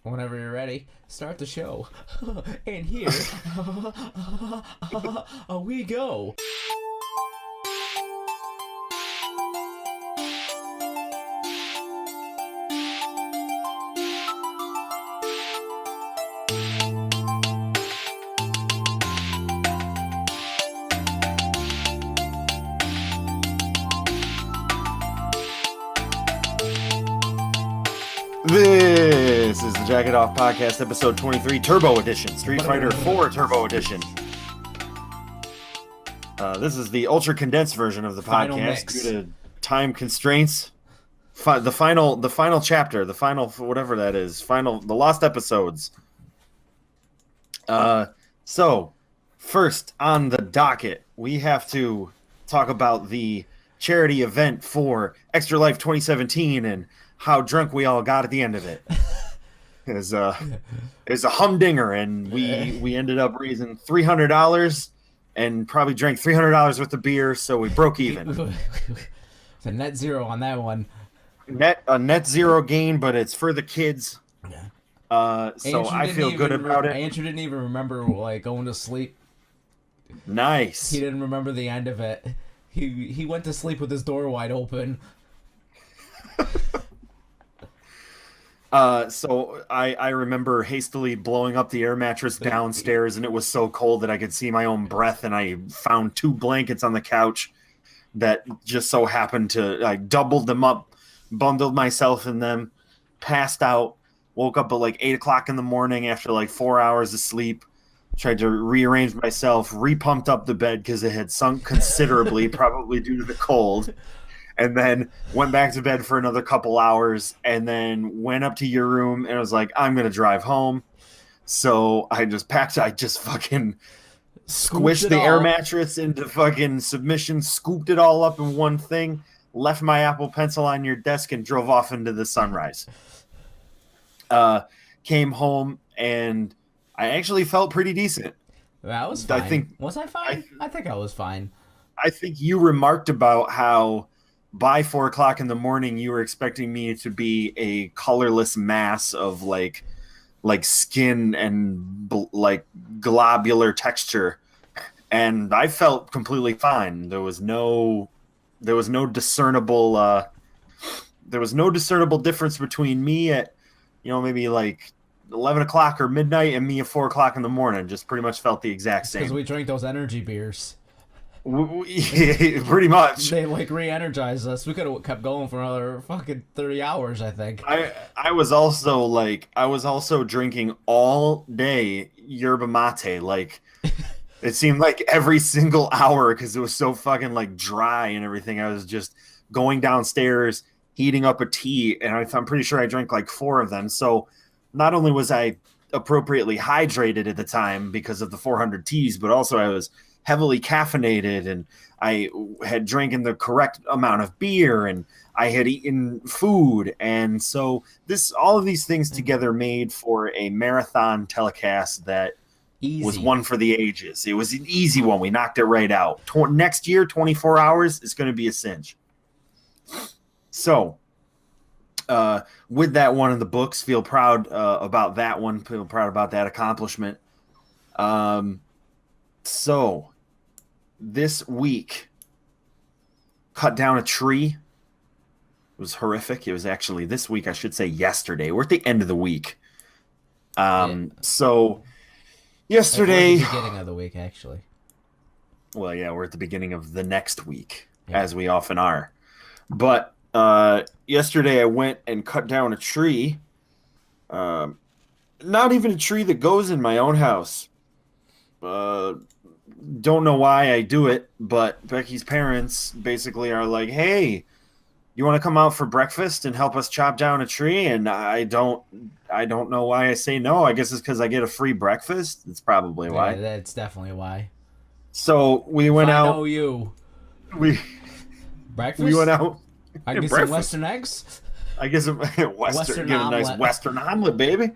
Whenever you're ready, start the show. And here we go. This is the Jacket Off Podcast, episode 23, Turbo Edition, Street Fighter 4 Turbo Edition. This is the ultra condensed version of the podcast due to time constraints. The final chapter, the final whatever that is, the lost episodes. So first on the docket, we have to talk about the charity event for Extra Life 2017 and how drunk we all got at the end of it. It was a humdinger, and we ended up raising $300 and probably drank $300 worth of beer, so we broke even. It's a net zero on that one. A net zero gain, but it's for the kids. So I feel good about it. Andrew didn't even remember going to sleep. Nice. He didn't remember the end of it. He went to sleep with his door wide open. So I remember hastily blowing up the air mattress downstairs, and it was so cold that I could see my own breath, and I found 2 blankets on the couch that just so happened to, I doubled them up, bundled myself in them, passed out, woke up at like 8 o'clock in the morning after like 4 hours of sleep, tried to rearrange myself, repumped up the bed because it had sunk considerably, probably due to the cold. And then went back to bed for another couple hours, and then went up to your room and was like, I'm going to drive home. So I just fucking squished the air mattress into fucking submission, scooped it all up in one thing, left my Apple Pencil on your desk, and drove off into the sunrise. Came home, and I actually felt pretty decent. That was fine. Was I fine? I think I was fine. I think you remarked about how by 4 o'clock in the morning, you were expecting me to be a colorless mass of like skin and like globular texture, and I felt completely fine. There was no discernible difference between me at maybe like 11 o'clock or midnight and me at 4 o'clock in the morning. Just pretty much felt the exact same. Because we drank those energy beers. Pretty much. They re-energized us. We could have kept going for another fucking 30 hours, I think. I was also drinking all day yerba mate. Like, it seemed like every single hour because it was so fucking like dry and everything. I was just going downstairs, heating up a tea, and I'm pretty sure I drank like 4 of them. So not only was I appropriately hydrated at the time because of the 400 teas, but also I was heavily caffeinated, and I had drinking the correct amount of beer, and I had eaten food, and so all of these things together made for a marathon telecast that was one for the ages. It was an easy one. We knocked it right out. Next year, 24 hours is going to be a cinch. So, with that one in the books, feel proud about that one. Feel proud about that accomplishment. So, this week, cut down a tree. It was horrific. It was actually this week, I should say yesterday. We're at the end of the week. So, yesterday... We're at the beginning of the week, actually. Well, yeah, we're at the beginning of the next week, as we often are. But yesterday, I went and cut down a tree. Not even a tree that goes in my own house. Don't know why I do it, but Becky's parents basically are like, hey, you want to come out for breakfast and help us chop down a tree? And I don't know why I say no. I guess it's because I get a free breakfast. That's probably why. Yeah, that's definitely why. So we went out. I know you. Breakfast? We went out. I get some Western eggs. I guess Western get a nice Western omelet, baby.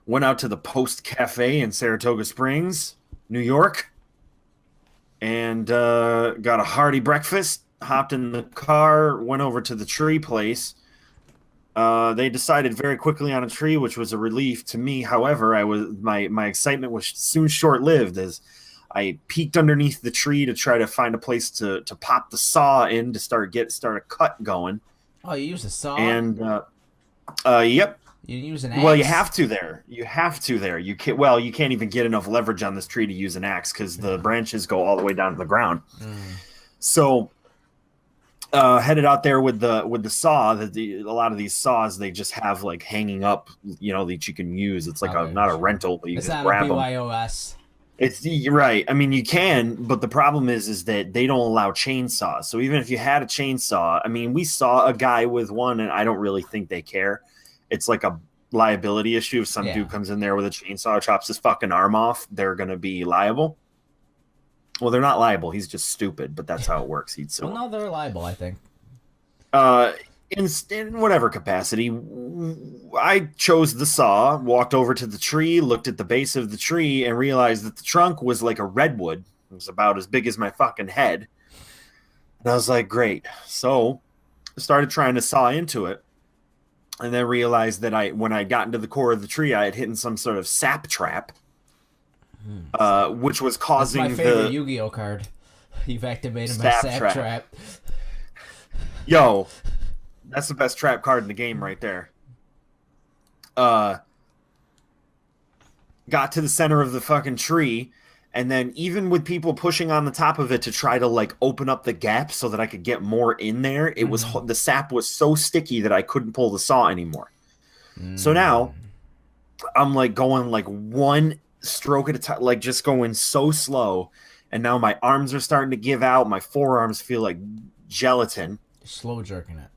Went out to the Post Cafe in Saratoga Springs, New York, and got a hearty breakfast. Hopped in the car, went over to the tree place, They decided very quickly on a tree, which was a relief to me. However, my excitement was soon short lived as I peeked underneath the tree to try to find a place to pop the saw in to start a cut going. Oh, you use a saw? And yep. You use an Well, you axe? have to there. You have to there. You can't. Well, you can't even get enough leverage on this tree to use an axe because the branches go all the way down to the ground. So headed out there with the saw. A lot of these saws they just have like hanging up, that you can use. It's like not a rental, but you It's can not a grab them. BYOS. You're right. I mean, you can, but the problem is that they don't allow chainsaws. So even if you had a chainsaw, I mean, we saw a guy with one, and I don't really think they care. It's like a liability issue. If some dude comes in there with a chainsaw, chops his fucking arm off, they're gonna be liable. Well, they're not liable. He's just stupid, but that's how it works. He'd sue. Well, no, they're liable, I think. In whatever capacity, I chose the saw, walked over to the tree, looked at the base of the tree, and realized that the trunk was like a redwood. It was about as big as my fucking head. And I was like, great. So I started trying to saw into it, and then realized that when I got into the core of the tree, I had hit in some sort of sap trap, which was causing That's my favorite Yu-Gi-Oh card. You've activated my sap trap. Yo, that's the best trap card in the game right there. Got to the center of the fucking tree, and then even with people pushing on the top of it to try to like open up the gap so that I could get more in there, it was the sap was so sticky that I couldn't pull the saw anymore. So now I'm like going like one stroke at a time, like just going so slow, and now my arms are starting to give out. My forearms feel like gelatin. Slow jerking it.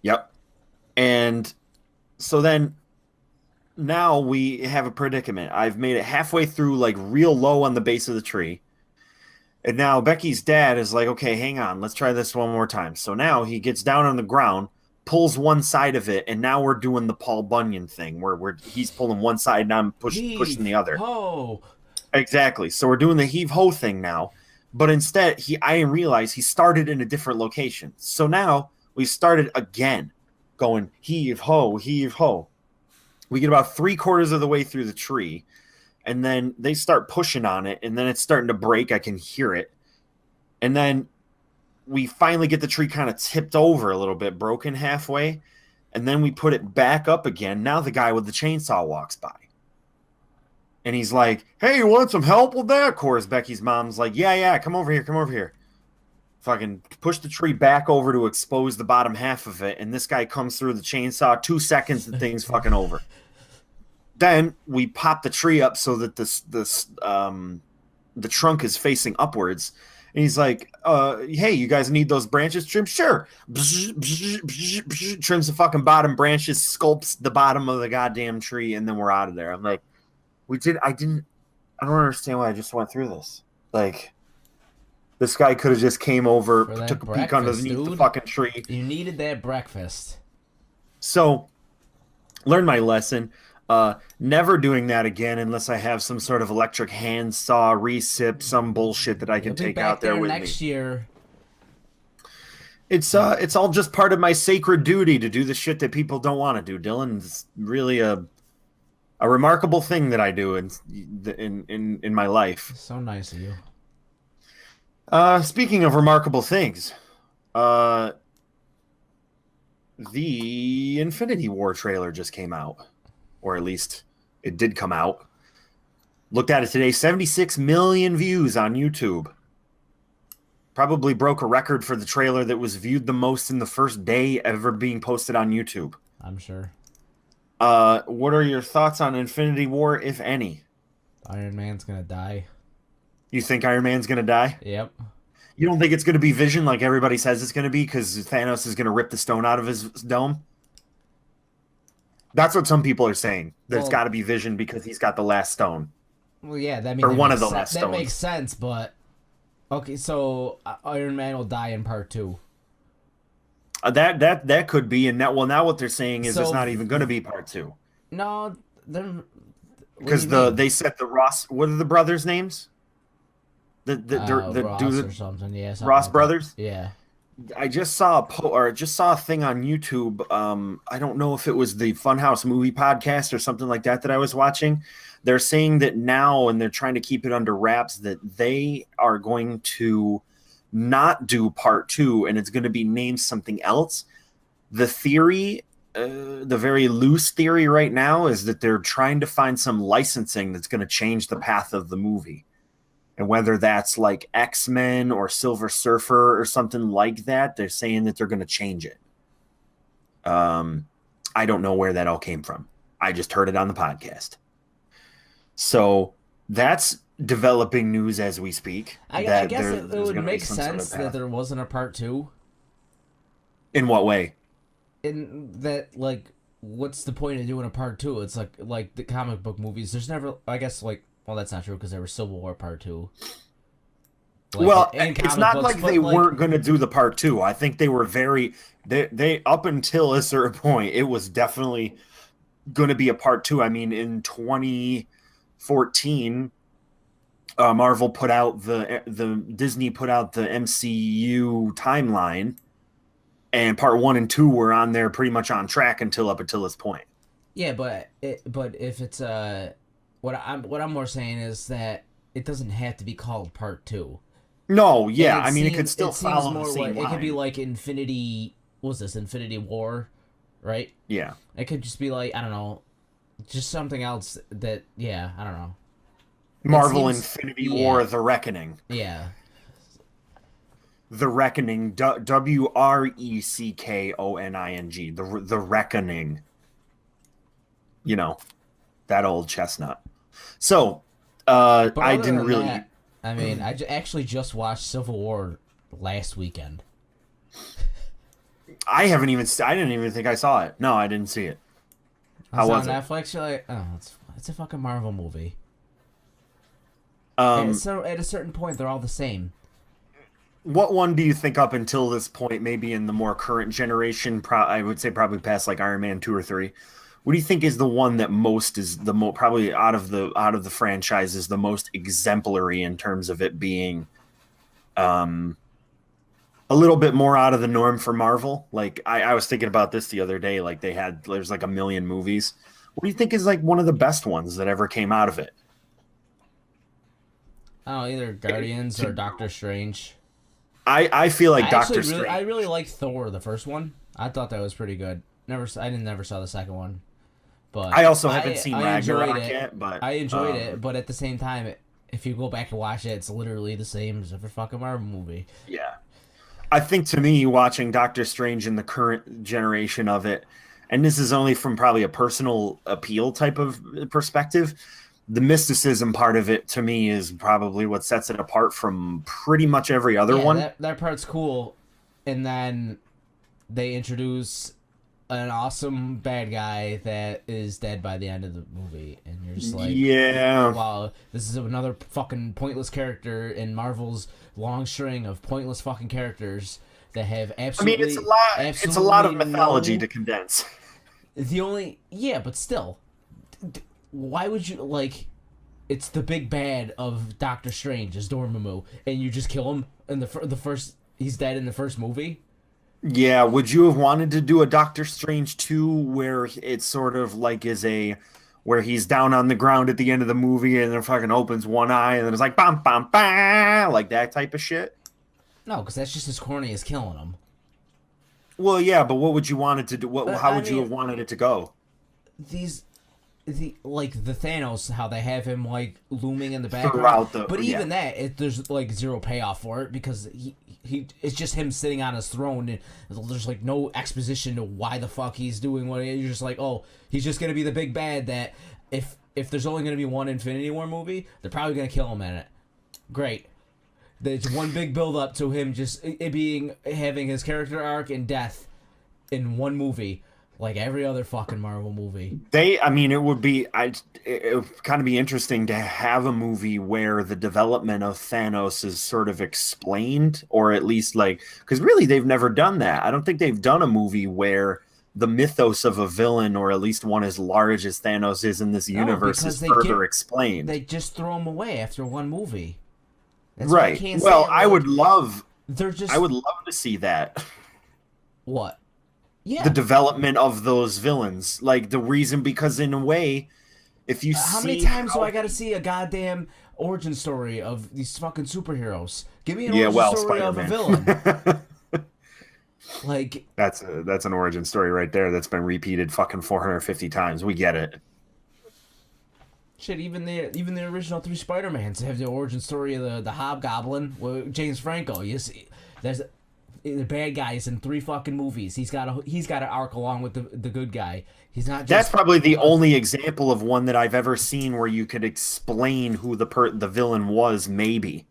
Yep. And so then now we have a predicament. I've made it halfway through, like real low on the base of the tree. And now Becky's dad is like, okay, hang on, let's try this one more time. So now he gets down on the ground, pulls one side of it, and now we're doing the Paul Bunyan thing where he's pulling one side and I'm pushing the other. Oh. Exactly. So we're doing the heave ho thing now. But instead, I didn't realize he started in a different location. So now we started again, going heave ho, heave ho. We get about 3/4 of the way through the tree, and then they start pushing on it, and then it's starting to break. I can hear it. And then we finally get the tree kind of tipped over a little bit, broken halfway, and then we put it back up again. Now the guy with the chainsaw walks by. And he's like, hey, you want some help with that? Of course, Becky's mom's like, yeah, come over here. Fucking push the tree back over to expose the bottom half of it. And this guy comes through the chainsaw. 2 seconds, the thing's fucking over. Then we pop the tree up so that the trunk is facing upwards. And he's like, hey, you guys need those branches trimmed? Sure. Trims the fucking bottom branches, sculpts the bottom of the goddamn tree, and then we're out of there. I'm like, I don't understand why I just went through this. Like, this guy could have just came over, took a peek underneath the fucking tree. You needed that breakfast. So, learned my lesson. Never doing that again unless I have some sort of electric hand saw, recip, some bullshit that I can take out there with me. Next year. It's all just part of my sacred duty to do the shit that people don't want to do, Dylan. It's really a remarkable thing that I do in my life. So nice of you. Speaking of remarkable things, the Infinity War trailer just came out, or at least it did come out. Looked at it today, 76 million views on YouTube. Probably broke a record for the trailer that was viewed the most in the first day ever being posted on YouTube. I'm sure. What are your thoughts on Infinity War, if any? Iron Man's gonna die. You think Iron Man's gonna die? Yep. You don't think it's gonna be Vision like everybody says it's gonna be because Thanos is gonna rip the stone out of his dome? That's what some people are saying. There's got to be Vision because he's got the last stone. Well, yeah, or one of the last stones. That makes sense, but okay, so Iron Man will die in part 2. That could be, and now what they're saying is it's not even going to be part 2. No, because they said the Ross. What are the brothers' names? Ross or something. Yeah, Ross brothers. Yeah. I just saw a thing on YouTube. I don't know if it was the Funhouse Movie Podcast or something like that I was watching. They're saying that now, and they're trying to keep it under wraps, that they are going to not do part two, and it's going to be named something else. The theory, the very loose theory right now, is that they're trying to find some licensing that's going to change the path of the movie. And whether that's like X-Men or Silver Surfer or something like that, they're saying that they're going to change it. I don't know where that all came from. I just heard it on the podcast. So that's developing news as we speak. I guess it would make sense that there wasn't a part two. In what way? In that, like, what's the point of doing a part two? It's like the comic book movies. There's never, I guess, like, well, that's not true because there was Civil War part two. Like, well, it's not like they weren't going to do the part two. I think they were they up until a certain point, it was definitely going to be a part two. I mean, in 2014, Marvel put out Disney put out the MCU timeline, and part 1 and 2 were on there pretty much on track up until this point. Yeah, but if it's what I'm more saying is that it doesn't have to be called part 2. No, yeah, I mean it could still follow the same line. It could be like Infinity. What was this? Infinity War, right? Yeah. It could just be like, I don't know, just something else that, yeah, I don't know. Marvel Infinity War: The Reckoning. Yeah. The Reckoning, WRECKONING, the Reckoning. You know, that old chestnut. So, I didn't really. That, I mean, I actually just watched Civil War last weekend. I didn't even think I saw it. No, I didn't see it. How was it? On Netflix, you're like, oh, it's a fucking Marvel movie. So at a certain point, they're all the same. What one do you think up until this point, maybe in the more current generation, I would say probably past like Iron Man 2 or 3, what do you think is the one that probably out of the franchises, the most exemplary in terms of it being a little bit more out of the norm for Marvel? Like I was thinking about this the other day, like there's like a million movies. What do you think is like one of the best ones that ever came out of it? Oh, either Guardians or Doctor Strange. I feel like Doctor Strange. I really liked Thor, the first one. I thought that was pretty good. Never saw the second one, but I also haven't seen Ragnarok yet. But I enjoyed it. But at the same time, if you go back and watch it, it's literally the same as every fucking Marvel movie. Yeah, I think to me, watching Doctor Strange in the current generation of it, and this is only from probably a personal appeal type of perspective. The mysticism part of it, to me, is probably what sets it apart from pretty much every other one. That part's cool. And then they introduce an awesome bad guy that is dead by the end of the movie. And you're just like, yeah, wow, this is another fucking pointless character in Marvel's long string of pointless fucking characters that have absolutely... I mean, it's a lot of mythology to condense. But still... Why would you, like, it's the big bad of Doctor Strange is Dormammu, and you just kill him in the first, he's dead in the first movie? Yeah, would you have wanted to do a Doctor Strange 2 where it's sort of like where he's down on the ground at the end of the movie and then fucking opens one eye and then it's like, bam, bam, bam, like that type of shit? No, because that's just as corny as killing him. Well, yeah, but what would you want it to do? How would you have wanted it to go? The Thanos, how they have him like looming in the background, even that, there's like zero payoff for it because he it's just him sitting on his throne and there's like no exposition to why the fuck he's doing what you're just like, oh, he's just gonna be the big bad that if there's only gonna be one Infinity War movie, they're probably gonna kill him in it. Great. There's one big build up to him just having his character arc and death in one movie. Like every other fucking Marvel movie. It would kind of be interesting to have a movie where the development of Thanos is sort of explained, or at least because really they've never done that. I don't think they've done a movie where the mythos of a villain, or at least one as large as Thanos is in this universe, is further explained. They just throw him away after one movie. That's right. Well, I would love they're I just would love to see that. what? The Yeah. development of those villains. Like the reason, because in a way, if you How many see times do how I got to see a goddamn origin story of these fucking superheroes? Give me an yeah, origin well, story of a Spider-Man. villain. Like, That's an origin story right there that's been repeated fucking 450 times. We get it. shit, even the original three Spider-Mans have the origin story of the Hobgoblin with James Franco. You see, there's the bad guys in three fucking movies. He's got an arc along with the good guy. He's not That's just probably the only example of one that I've ever seen where you could explain who the villain was, maybe.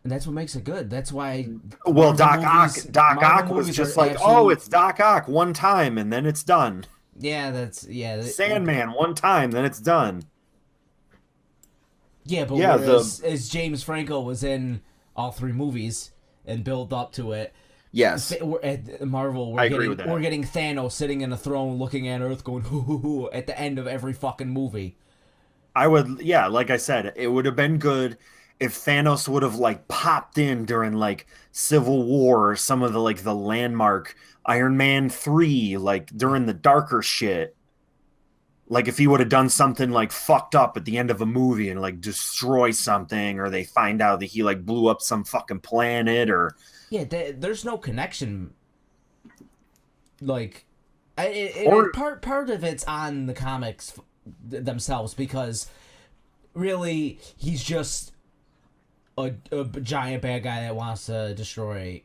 and that's what makes it good. That's why Well, Doc Marvel Ock was movies are just like, oh, absolute. it's Doc Ock one time and then it's done. Yeah, Sandman one time, then it's done. yeah. But Yeah, the whereas as James Franco was in all three movies and built up to it, yes, At Marvel, I agree with that. we're getting Thanos sitting in a throne, looking at Earth, going hoo hoo hoo at the end of every fucking movie. I would, yeah, like I said, it would have been good if Thanos would have like popped in during like Civil War or some of the like the landmark Iron Man 3, like during the darker shit. Like if he would have done something like fucked up at the end of a movie and like destroy something, or they find out that he like blew up some fucking planet, or Yeah, there's no connection. Like, or part of it's on the comics themselves because really he's just a giant bad guy that wants to destroy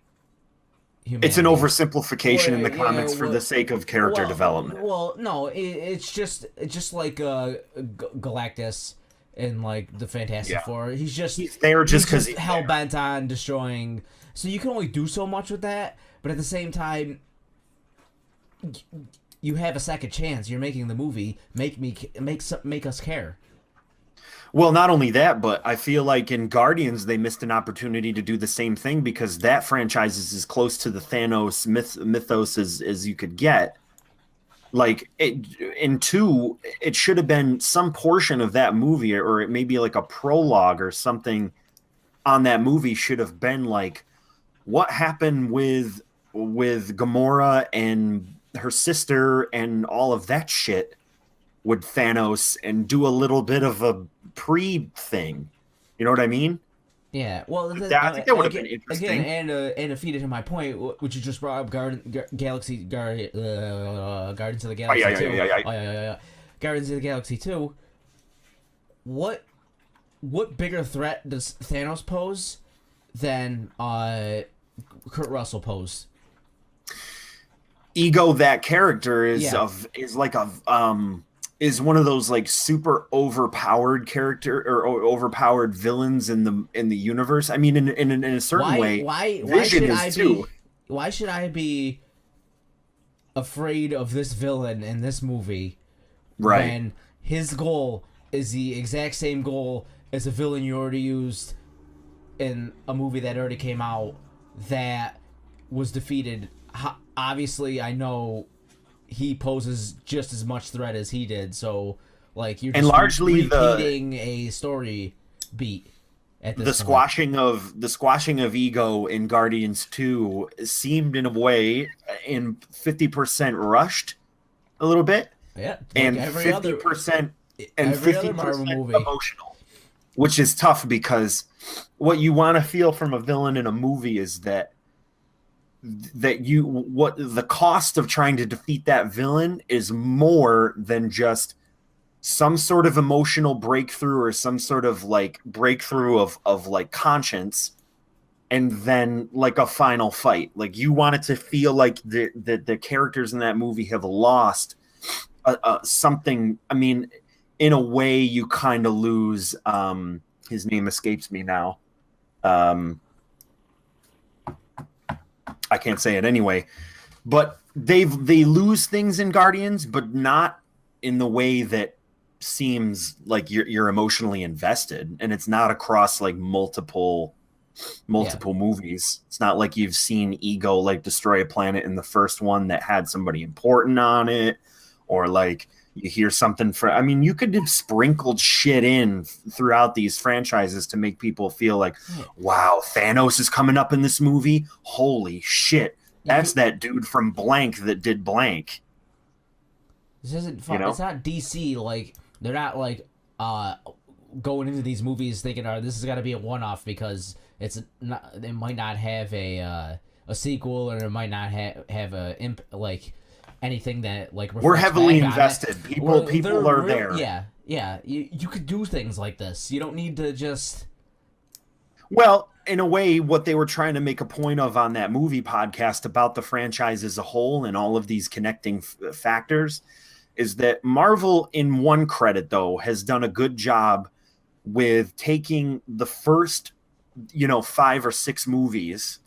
humanity. it's an oversimplification in the Yeah, comics for the sake of character development. Well, no, it's just like Galactus in like the Fantastic Yeah. Four. He's there just because he's hell there. bent on destroying. So you can only do so much with that, but at the same time, you have a second chance. You're making the movie. Make us care. Well, not only that, but I feel like in Guardians they missed an opportunity to do the same thing because that franchise is as close to the Thanos mythos as you could get. Like in two, it should have been some portion of that movie, or it may be like a prologue or something on that movie should have been like what happened with Gamora and her sister and all of that shit with Thanos, and do a little bit of a pre thing. You know what I mean? Yeah, well, I think that would have been interesting. Again, and a feed to my point, which you just brought up, Guardians of the Oh, Galaxy yeah, 2. yeah, yeah, yeah. Oh, yeah. Guardians of the Galaxy 2. What bigger threat does Thanos pose than Kurt Russell pose? Ego, that character Yeah. is one of those like super overpowered character or overpowered villains in the universe. I mean, in a certain way, Why Vision should is I too. be? Why should I be afraid of this villain in this movie Right. when his goal is the exact same goal as a villain you already used in a movie that already came out that was defeated? Obviously, I know he poses just as much threat as he did, so like you're And just largely repeating a story beat at this the point. squashing of ego in Guardians 2 seemed in a way in 50% rushed a little bit, Yeah, like and every 50% and every other 50% Marvel movie. emotional, which is tough because what you want to feel from a villain in a movie is that what the cost of trying to defeat that villain is more than just some sort of emotional breakthrough or some sort of like breakthrough of like conscience, and then like a final fight. Like you want it to feel like the characters in that movie have lost something. I mean, in a way you kind of lose his name escapes me now. I can't say it anyway, but they lose things in Guardians, but not in the way that seems like you're emotionally invested, and it's not across like multiple movies. It's not like you've seen Ego like destroy a planet in the first one that had somebody important on it, or like You hear something for, I mean, you could have sprinkled shit in throughout these franchises to make people feel like, Yeah. wow, Thanos is coming up in this movie. Holy shit. That's that dude from blank that did blank. This isn't You fun. know? It's not DC. Like, they're not like going into these movies thinking, "Oh, this is got to be a one-off," because it's not. It might not have a sequel, or it might not have a like anything that like we're heavily invested. It. People are there. Yeah. You could do things like this. You don't need to just. Well, in a way, what they were trying to make a point of on that movie podcast about the franchise as a whole and all of these connecting factors is that Marvel, in one credit though, has done a good job with taking the first, 5 or 6 movies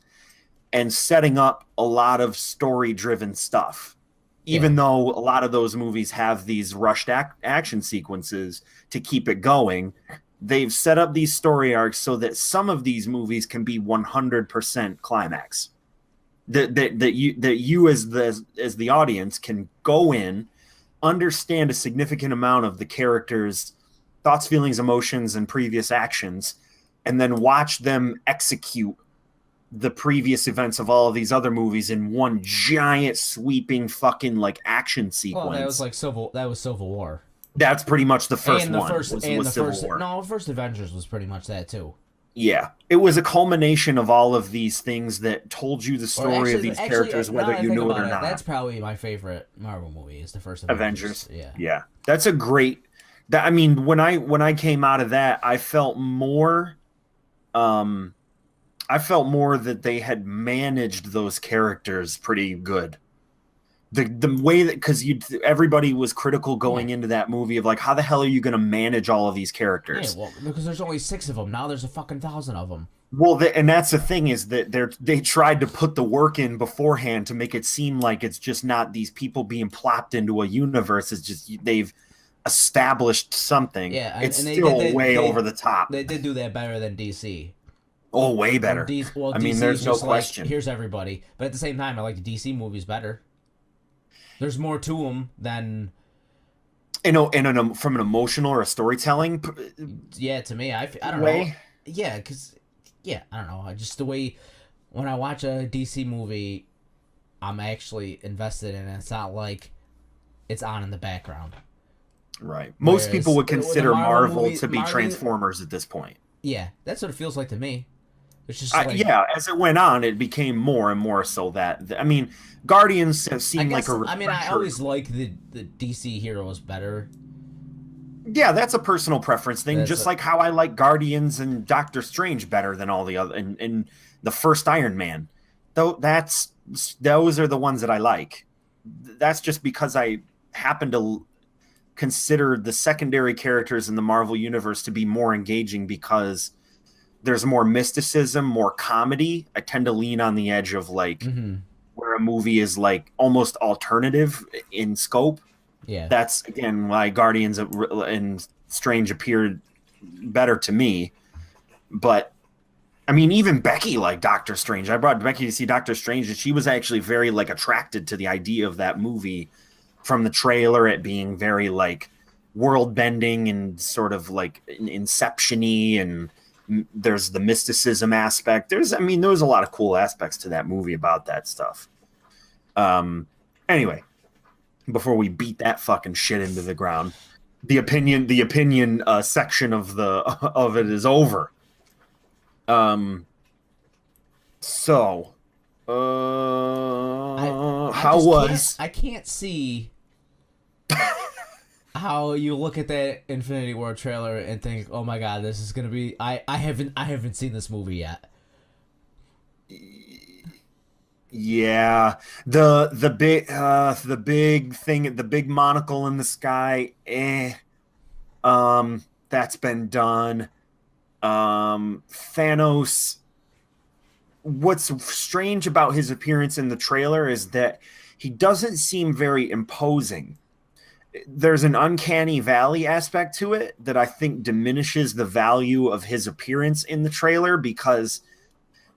and setting up a lot of story-driven stuff. Even though a lot of those movies have these rushed action sequences to keep it going, they've set up these story arcs so that some of these movies can be 100% climax. That you as the audience can go in, understand a significant amount of the characters' thoughts, feelings, emotions, and previous actions, and then watch them execute the previous events of all of these other movies in one giant sweeping fucking like action sequence. Well, that was Civil War. That's pretty much the first and the one. First, was and the Civil first, War. No, first Avengers was pretty much that too. Yeah, it was a culmination of all of these things that told you the story of these characters, whether you knew it or not. That's probably my favorite Marvel movie. Is the first Avengers. Yeah, that's a great. I mean, when I came out of that, I felt more. I felt more that they had managed those characters pretty good. The way that, because everybody was critical going into that movie of like, how the hell are you going to manage all of these characters? Yeah, well, because there's only 6 of them now. There's a fucking 1,000 of them. Well, and that's the thing, is that they tried to put the work in beforehand to make it seem like it's just not these people being plopped into a universe. It's just they've established something. Yeah, it's still way over the top. They did do that better than DC. Oh, way better. I mean, there's no question. Like, here's everybody, but at the same time, I like the DC movies better. There's more to them than. From an emotional or a storytelling. Yeah, to me, I don't know. Yeah, because I don't know. Just the way when I watch a DC movie, I'm actually invested in it. It's not like it's on in the background. Right. Most people would consider Marvel to be Transformers at this point. Yeah, that's what it feels like to me. It's just as it went on, it became more and more so that, I mean, Guardians have seemed like a. I mean, I always like the DC heroes better. Yeah, that's a personal preference thing. Just like how I like Guardians and Doctor Strange better than all the other, and the first Iron Man. Those are the ones that I like. That's just because I happen to consider the secondary characters in the Marvel universe to be more engaging because there's more mysticism, more comedy. I tend to lean on the edge of like where a movie is like almost alternative in scope. Yeah, that's again why Guardians and Strange appeared better to me. But I mean, even Becky liked Doctor Strange. I brought Becky to see Doctor Strange, and she was actually very like attracted to the idea of that movie from the trailer. It being very like world bending and sort of like Inception-y, and there's the mysticism aspect. There was a lot of cool aspects to that movie about that stuff. Anyway, before we beat that fucking shit into the ground, the opinion section of it is over. I can't see how you look at that Infinity War trailer and think, "Oh my god, this is gonna be." I haven't seen this movie yet. Yeah, the big thing, the big monocle in the sky. That's been done. Thanos. What's strange about his appearance in the trailer is that he doesn't seem very imposing. There's an uncanny valley aspect to it that I think diminishes the value of his appearance in the trailer, because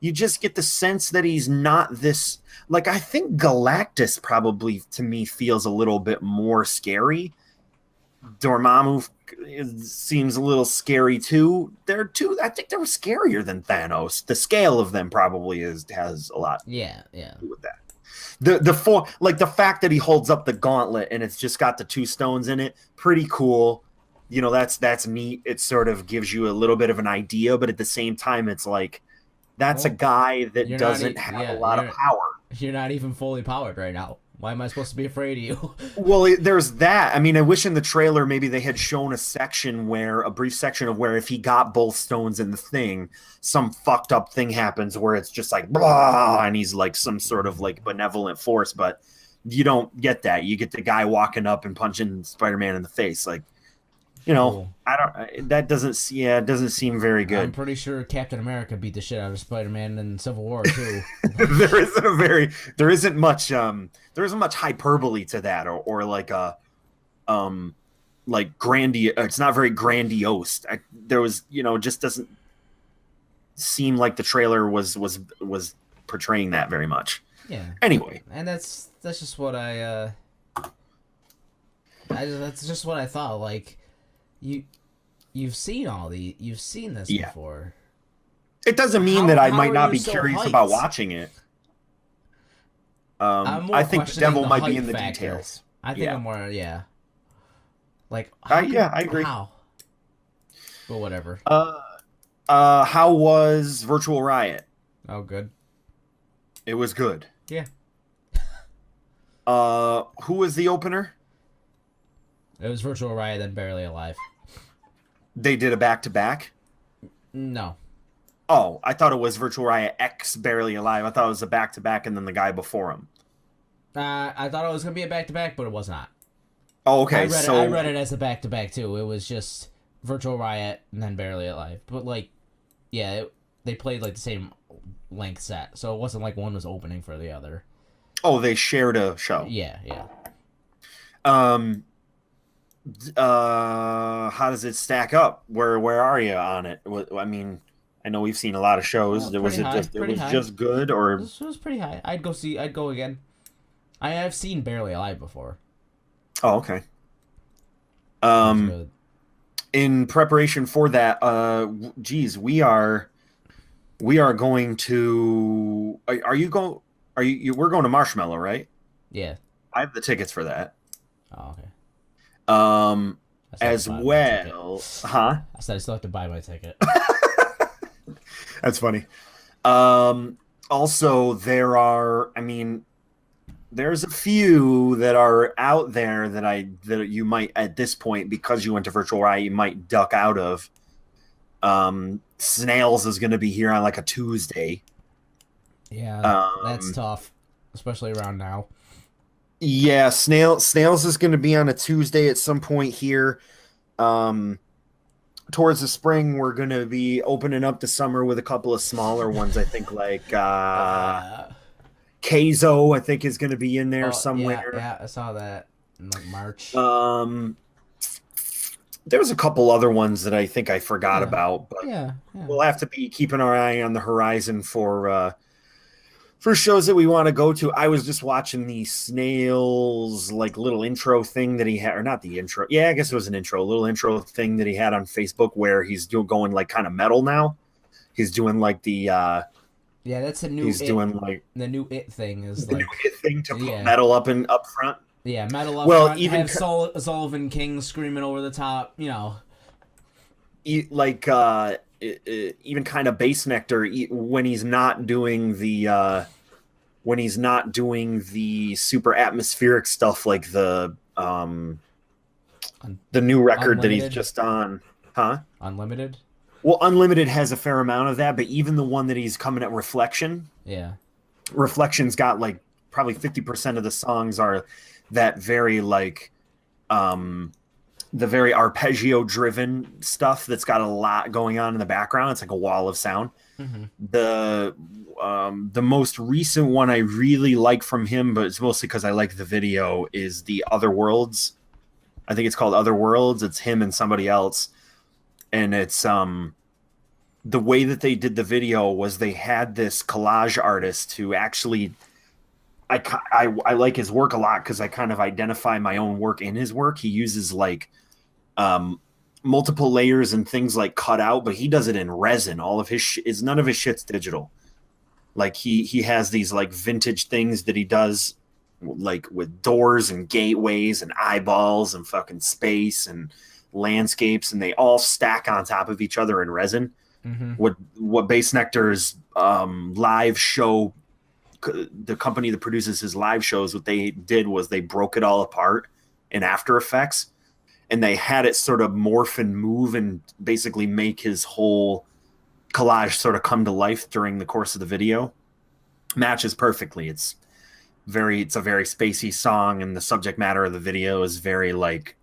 you just get the sense that he's not this, like, I think Galactus probably to me feels a little bit more scary Dormammu seems a little scary too. I think they're scarier than Thanos. The scale of them probably has a lot Yeah. to do with that. The fact that he holds up the gauntlet and it's just got the two stones in it, pretty cool. You know, that's neat. It sort of gives you a little bit of an idea, but at the same time, it's like that's a guy that doesn't have a lot of power. You're not even fully powered right now. Why am I supposed to be afraid of you? Well, there's that. I mean, I wish in the trailer maybe they had shown a brief section of where if he got both stones in the thing, some fucked up thing happens where it's just like blah, and he's like some sort of like benevolent force. But you don't get that. You get the guy walking up and punching Spider-Man in the face, like. You know, cool. That doesn't seem very good. I'm pretty sure Captain America beat the shit out of Spider-Man in Civil War too. there isn't much hyperbole to that or like a like grandiose. It's not very grandiose. There was, you know, just doesn't seem like the trailer was portraying that very much. Yeah. Anyway, and that's just what that's just what I thought. Like. You've seen this before. It doesn't mean that I might not be curious about watching it. I think the devil might be in the details. I think I'm more, like, I agree. How? But whatever. How was Virtual Riot? Oh, good. It was good. Yeah. Who was the opener? It was Virtual Riot, then Barely Alive. They did a back-to-back? No. Oh, I thought it was Virtual Riot X Barely Alive. I thought it was a back-to-back and then the guy before him. I thought it was going to be a back-to-back, but it was not. Oh, okay. I read it as a back-to-back, too. It was just Virtual Riot and then Barely Alive. But, like, yeah, they played, like, the same length set. So it wasn't like one was opening for the other. Oh, they shared a show. Yeah. How does it stack up? Where are you on it? I mean, I know we've seen a lot of shows. Was it just good, or this was pretty high? I'd go again. I have seen Barely Alive before. Oh, okay. In preparation for that, we are going to. We're going to Marshmallow, right? Yeah. I have the tickets for that. Oh, okay. As well, huh? I said I still have to buy my ticket. That's funny. Also, there's a few that are out there that you might, at this point, because you went to Virtual Riot, you might duck out of. Snails is going to be here on like a Tuesday. Yeah, that's tough, especially around now. Yeah, Snails is going to be on a Tuesday at some point here. Towards the spring, we're going to be opening up the summer with a couple of smaller ones. I think like Keizo, I think, is going to be in there somewhere. Yeah, I saw that in like March. There's a couple other ones that I think I forgot about, but we'll have to be keeping our eye on the horizon for shows that we want to go to. I was just watching the Snails like little intro thing that he had, or not the intro. Yeah, I guess it was an intro, a little intro thing that he had on Facebook where he's going like kind of metal now. He's doing like the that's a new. He's doing like the new It thing is the like new It thing to put metal up front. Yeah, metal up front. Even have Sullivan King screaming over the top. You know, like even kind of bass nectar when he's not doing the super atmospheric stuff like the new record Unlimited? That he's just on, huh? Unlimited. Well, Unlimited has a fair amount of that, but even the one that he's coming at Reflection, Reflection's got like probably 50% of the songs are that very like the very arpeggio driven stuff that's got a lot going on in the background. It's like a wall of sound. Mm-hmm. The most recent one I really like from him, but it's mostly because I like the video, is the Other Worlds. I think it's called Other Worlds. It's him and somebody else. And it's the way that they did the video was they had this collage artist who actually I like his work a lot because I kind of identify my own work in his work. He uses like multiple layers and things like cut out, but he does it in resin. All of his is none of his shit's digital. Like he has these like vintage things that he does like with doors and gateways and eyeballs and fucking space and landscapes, and they all stack on top of each other in resin. Mm-hmm. What Bass Nectar's live show, the company that produces his live shows, what they did was they broke it all apart in After Effects, and they had it sort of morph and move and basically make his whole collage sort of come to life during the course of the video. Matches perfectly. It's a very spacey song, and the subject matter of the video is very like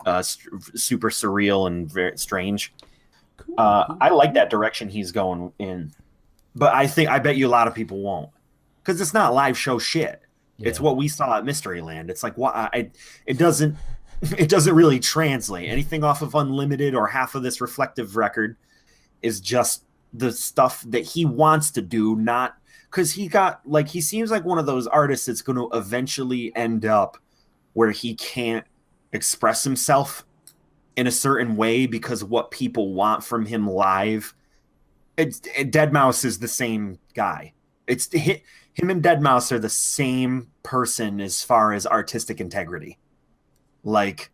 super surreal and very strange. Cool. I like that direction he's going in, but I bet you a lot of people won't, because it's not live show shit. Yeah. It's what we saw at Mysteryland. It's like it doesn't really translate. Anything off of Unlimited or half of this Reflective record is just the stuff that he wants to do, not because he seems like one of those artists that's going to eventually end up where he can't express himself in a certain way because what people want from him live. Deadmau5 is the same guy. It's him and Deadmau5 are the same person as far as artistic integrity. Like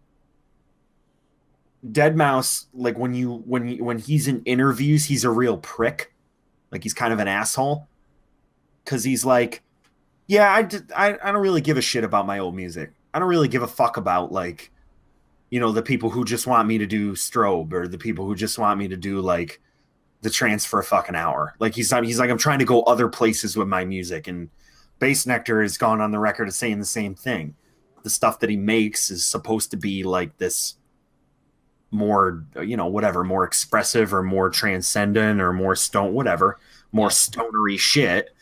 Deadmau5, like when he's in interviews, he's a real prick. Like he's kind of an asshole because he's like, yeah, I don't really give a shit about my old music. I don't really give a fuck about like, you know, the people who just want me to do Strobe or the people who just want me to do like the trance for a fucking hour. Like he's like, I'm trying to go other places with my music, and Bass Nectar has gone on the record as saying the same thing. The stuff that he makes is supposed to be like this more, you know, whatever, more expressive or more transcendent or more more stonery shit.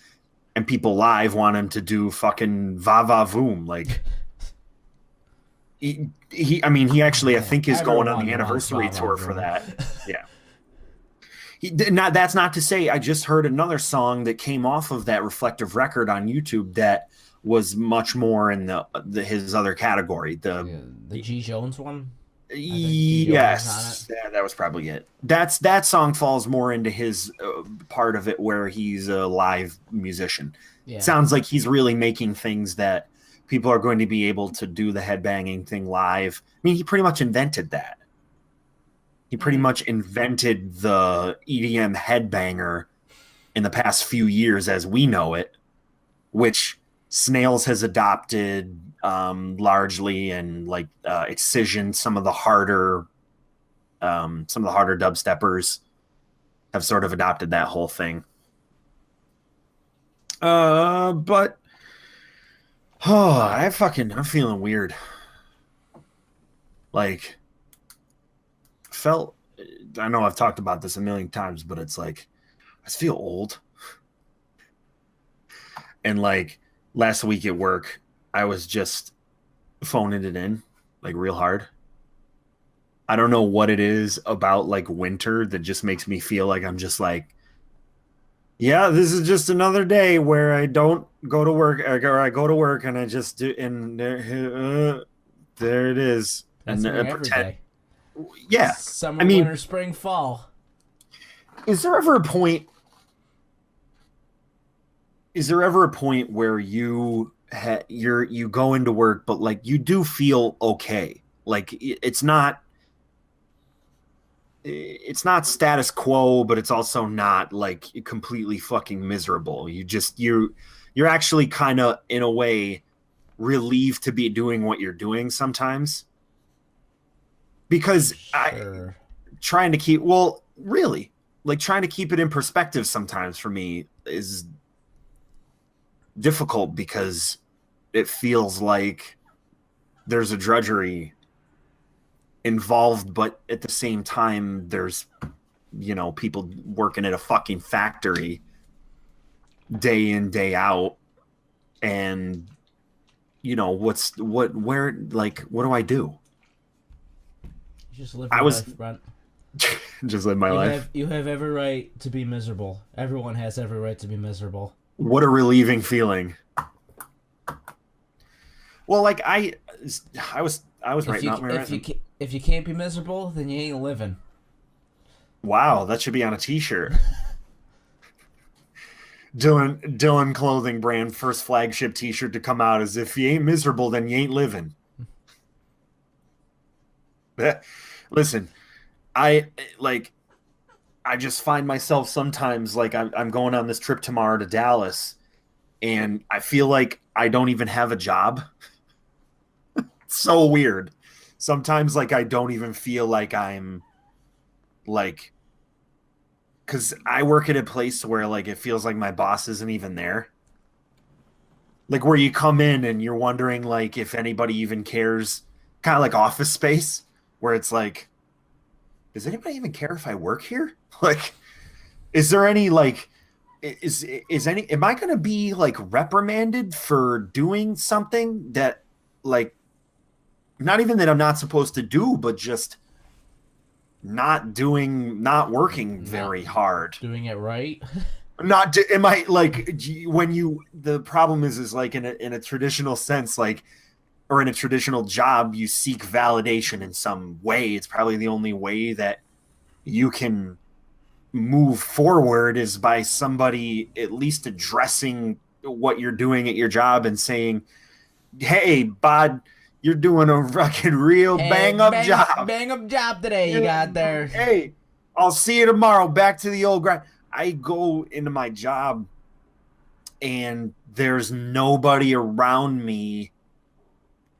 And people live want him to do fucking va va voom. Like he actually, I think is going on the anniversary tour for that. Yeah. That's not to say, I just heard another song that came off of that Reflective record on YouTube that was much more in his other category. The G Jones one? Yes. Yeah, that was probably it. That song falls more into his part of it where he's a live musician. Yeah. Sounds like he's really making things that people are going to be able to do the headbanging thing live. I mean, he pretty much invented that. He pretty much invented the EDM headbanger in the past few years as we know it, which Snails has adopted largely, and like Excision, some of the harder dubsteppers have sort of adopted that whole thing. But I'm feeling weird. Like, I know I've talked about this a million times, but it's like I just feel old. And like last week at work, I was just phoning it in like real hard. I don't know what it is about like winter that just makes me feel like I'm just like, yeah, this is just another day where I don't go to work, or I go to work and I just do, and there it is. That's and every day. Yeah. Summer, winter, spring, fall. Is there ever a point where you go into work, but like you do feel okay? Like it's not status quo, but it's also not like completely fucking miserable. You're actually kind of in a way relieved to be doing what you're doing sometimes. Because sure. Trying to keep it in perspective sometimes for me is difficult, because it feels like there's a drudgery involved, but at the same time there's, you know, people working at a fucking factory day in, day out, and you know, what do I do? Just live your life, Brent. Just live my life. You have every right to be miserable. Everyone has every right to be miserable. What a relieving feeling. Well, like I was writing out my resume. If you can't be miserable, then you ain't living. Wow, that should be on a T-shirt. Dylan clothing brand first flagship T-shirt to come out is if you ain't miserable, then you ain't living. Listen, I just find myself sometimes like I'm going on this trip tomorrow to Dallas, and I feel like I don't even have a job. It's so weird. Sometimes like I don't even feel like I'm like, because I work at a place where like it feels like my boss isn't even there. Like where you come in and you're wondering like if anybody even cares, kind of like Office Space, where it's like, does anybody even care if I work here? Like, is there any like, is any, am I going to be like reprimanded for doing something that like, not even that I'm not supposed to do, but just not working very hard, doing it right. Am I like when you, the problem is like in a traditional sense, like, or in a traditional job, you seek validation in some way. It's probably the only way that you can move forward is by somebody at least addressing what you're doing at your job and saying, hey, bud, you're doing a fucking real bang up job. Bang up job today you got there. Hey, I'll see you tomorrow. Back to the old grind. I go into my job and there's nobody around me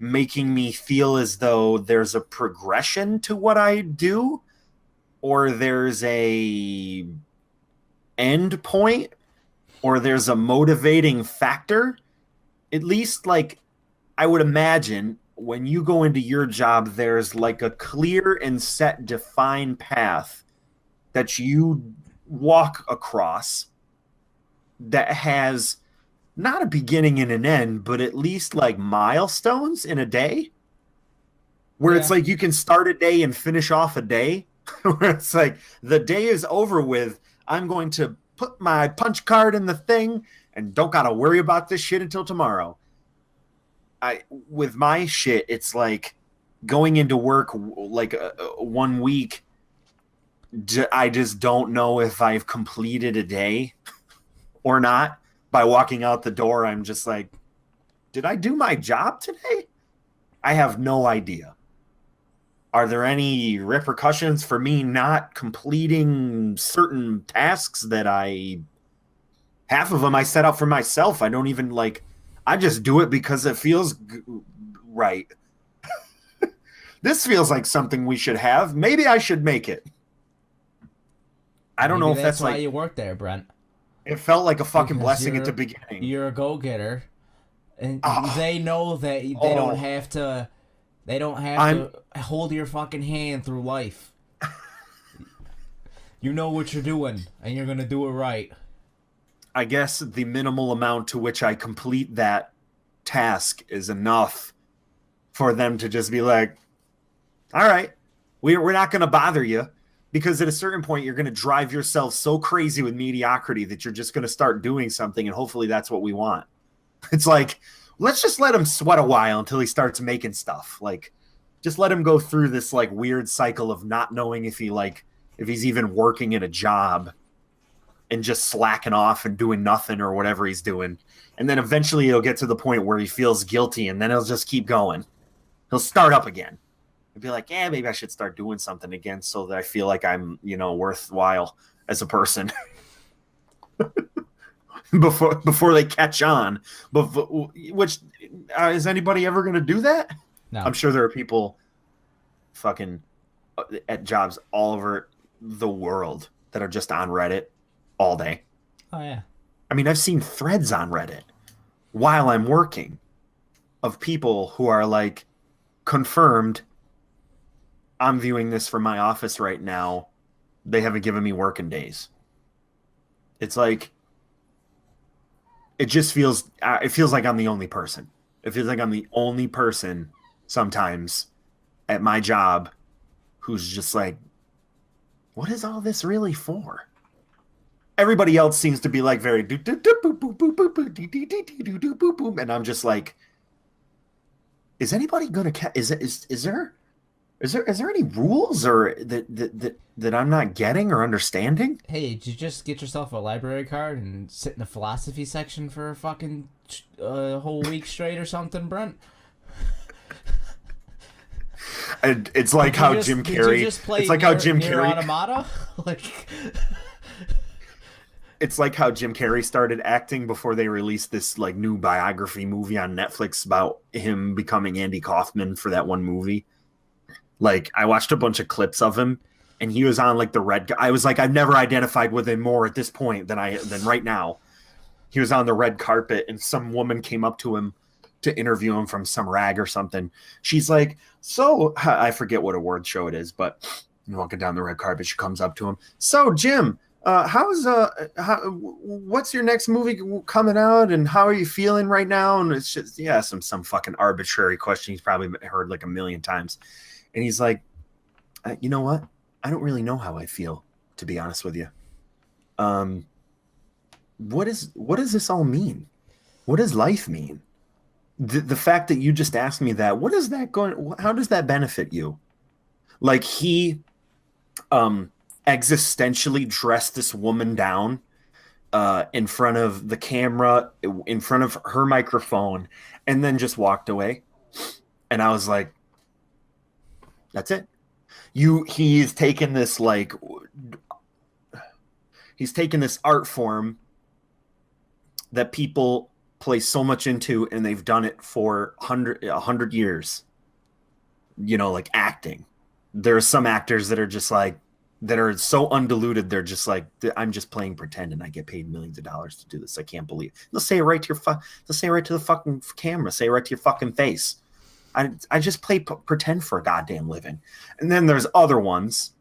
making me feel as though there's a progression to what I do or there's a end point or there's a motivating factor. At least like I would imagine when you go into your job, there's like a clear and set defined path that you walk across that has not a beginning and an end, but at least like milestones in a day where it's like you can start a day and finish off a day where it's like the day is over with. I'm going to put my punch card in the thing and don't got to worry about this shit until tomorrow. With my shit, it's like going into work like 1 week. I just don't know if I've completed a day or not. By walking out the door, I'm just like, did I do my job today? I have no idea. Are there any repercussions for me not completing certain tasks that half of them I set out for myself? I don't even like, I just do it because it feels right. This feels like something we should have. Maybe I should make it. I don't know if that's why like you work there, Brent. It felt like a fucking blessing at the beginning. You're a go-getter, and they know that they don't have to. They don't have to hold your fucking hand through life. You know what you're doing, and you're gonna do it right. I guess the minimal amount to which I complete that task is enough for them to just be like, all right, we're not going to bother you, because at a certain point you're going to drive yourself so crazy with mediocrity that you're just going to start doing something, and hopefully that's what we want. It's like, let's just let him sweat a while until he starts making stuff. Like, just let him go through this like weird cycle of not knowing if he's even working at a job and just slacking off and doing nothing or whatever he's doing. And then eventually he'll get to the point where he feels guilty, and then he'll just keep going. He'll start up again and be like, yeah, maybe I should start doing something again so that I feel like I'm, worthwhile as a person. before they catch on. Which is anybody ever going to do that? No. I'm sure there are people fucking at jobs all over the world that are just on Reddit all day. Oh, yeah. I mean, I've seen threads on Reddit while I'm working of people who are like, confirmed, I'm viewing this from my office right now. They haven't given me working days. It's like, it just feels, it feels like I'm the only person. It feels like I'm the only person sometimes at my job who's just like, what is all this really for? Everybody else seems to be like very and I'm just like, is anybody gonna is there any rules or that I'm not getting or understanding? Hey, did you just get yourself a library card and sit in the philosophy section for a fucking whole week straight or something, Brent? And it's like how Jim Carrey. It's like how Jim Nier Carrey. Automata? Like, It's like how Jim Carrey started acting before they released this like new biography movie on Netflix about him becoming Andy Kaufman for that one movie. Like I watched a bunch of clips of him, and he was on like the red. I was like, I've never identified with him more at this point than right now. He was on the red carpet, and some woman came up to him to interview him from some rag or something. She's like, "So I forget what award show it is, but walking down the red carpet, she comes up to him. So Jim, what's your next movie coming out, and how are you feeling right now?" And it's just some fucking arbitrary question he's probably heard like a million times. And he's like, you know what? I don't really know how I feel, to be honest with you. What does this all mean? What does life mean? The fact that you just asked me that, how does that benefit you? Like he existentially dressed this woman down in front of the camera, in front of her microphone, and then just walked away. And I was like, that's it. He's taken this art form that people place so much into, and they've done it for 100 years. Like acting. There are some actors that are just like, that are so undiluted, they're just like, I'm just playing pretend and I get paid millions of dollars to do this. I can't believe it. They'll say it right to they'll say it right to the fucking camera, say it right to your fucking face. I just play pretend for a goddamn living. And then there's other ones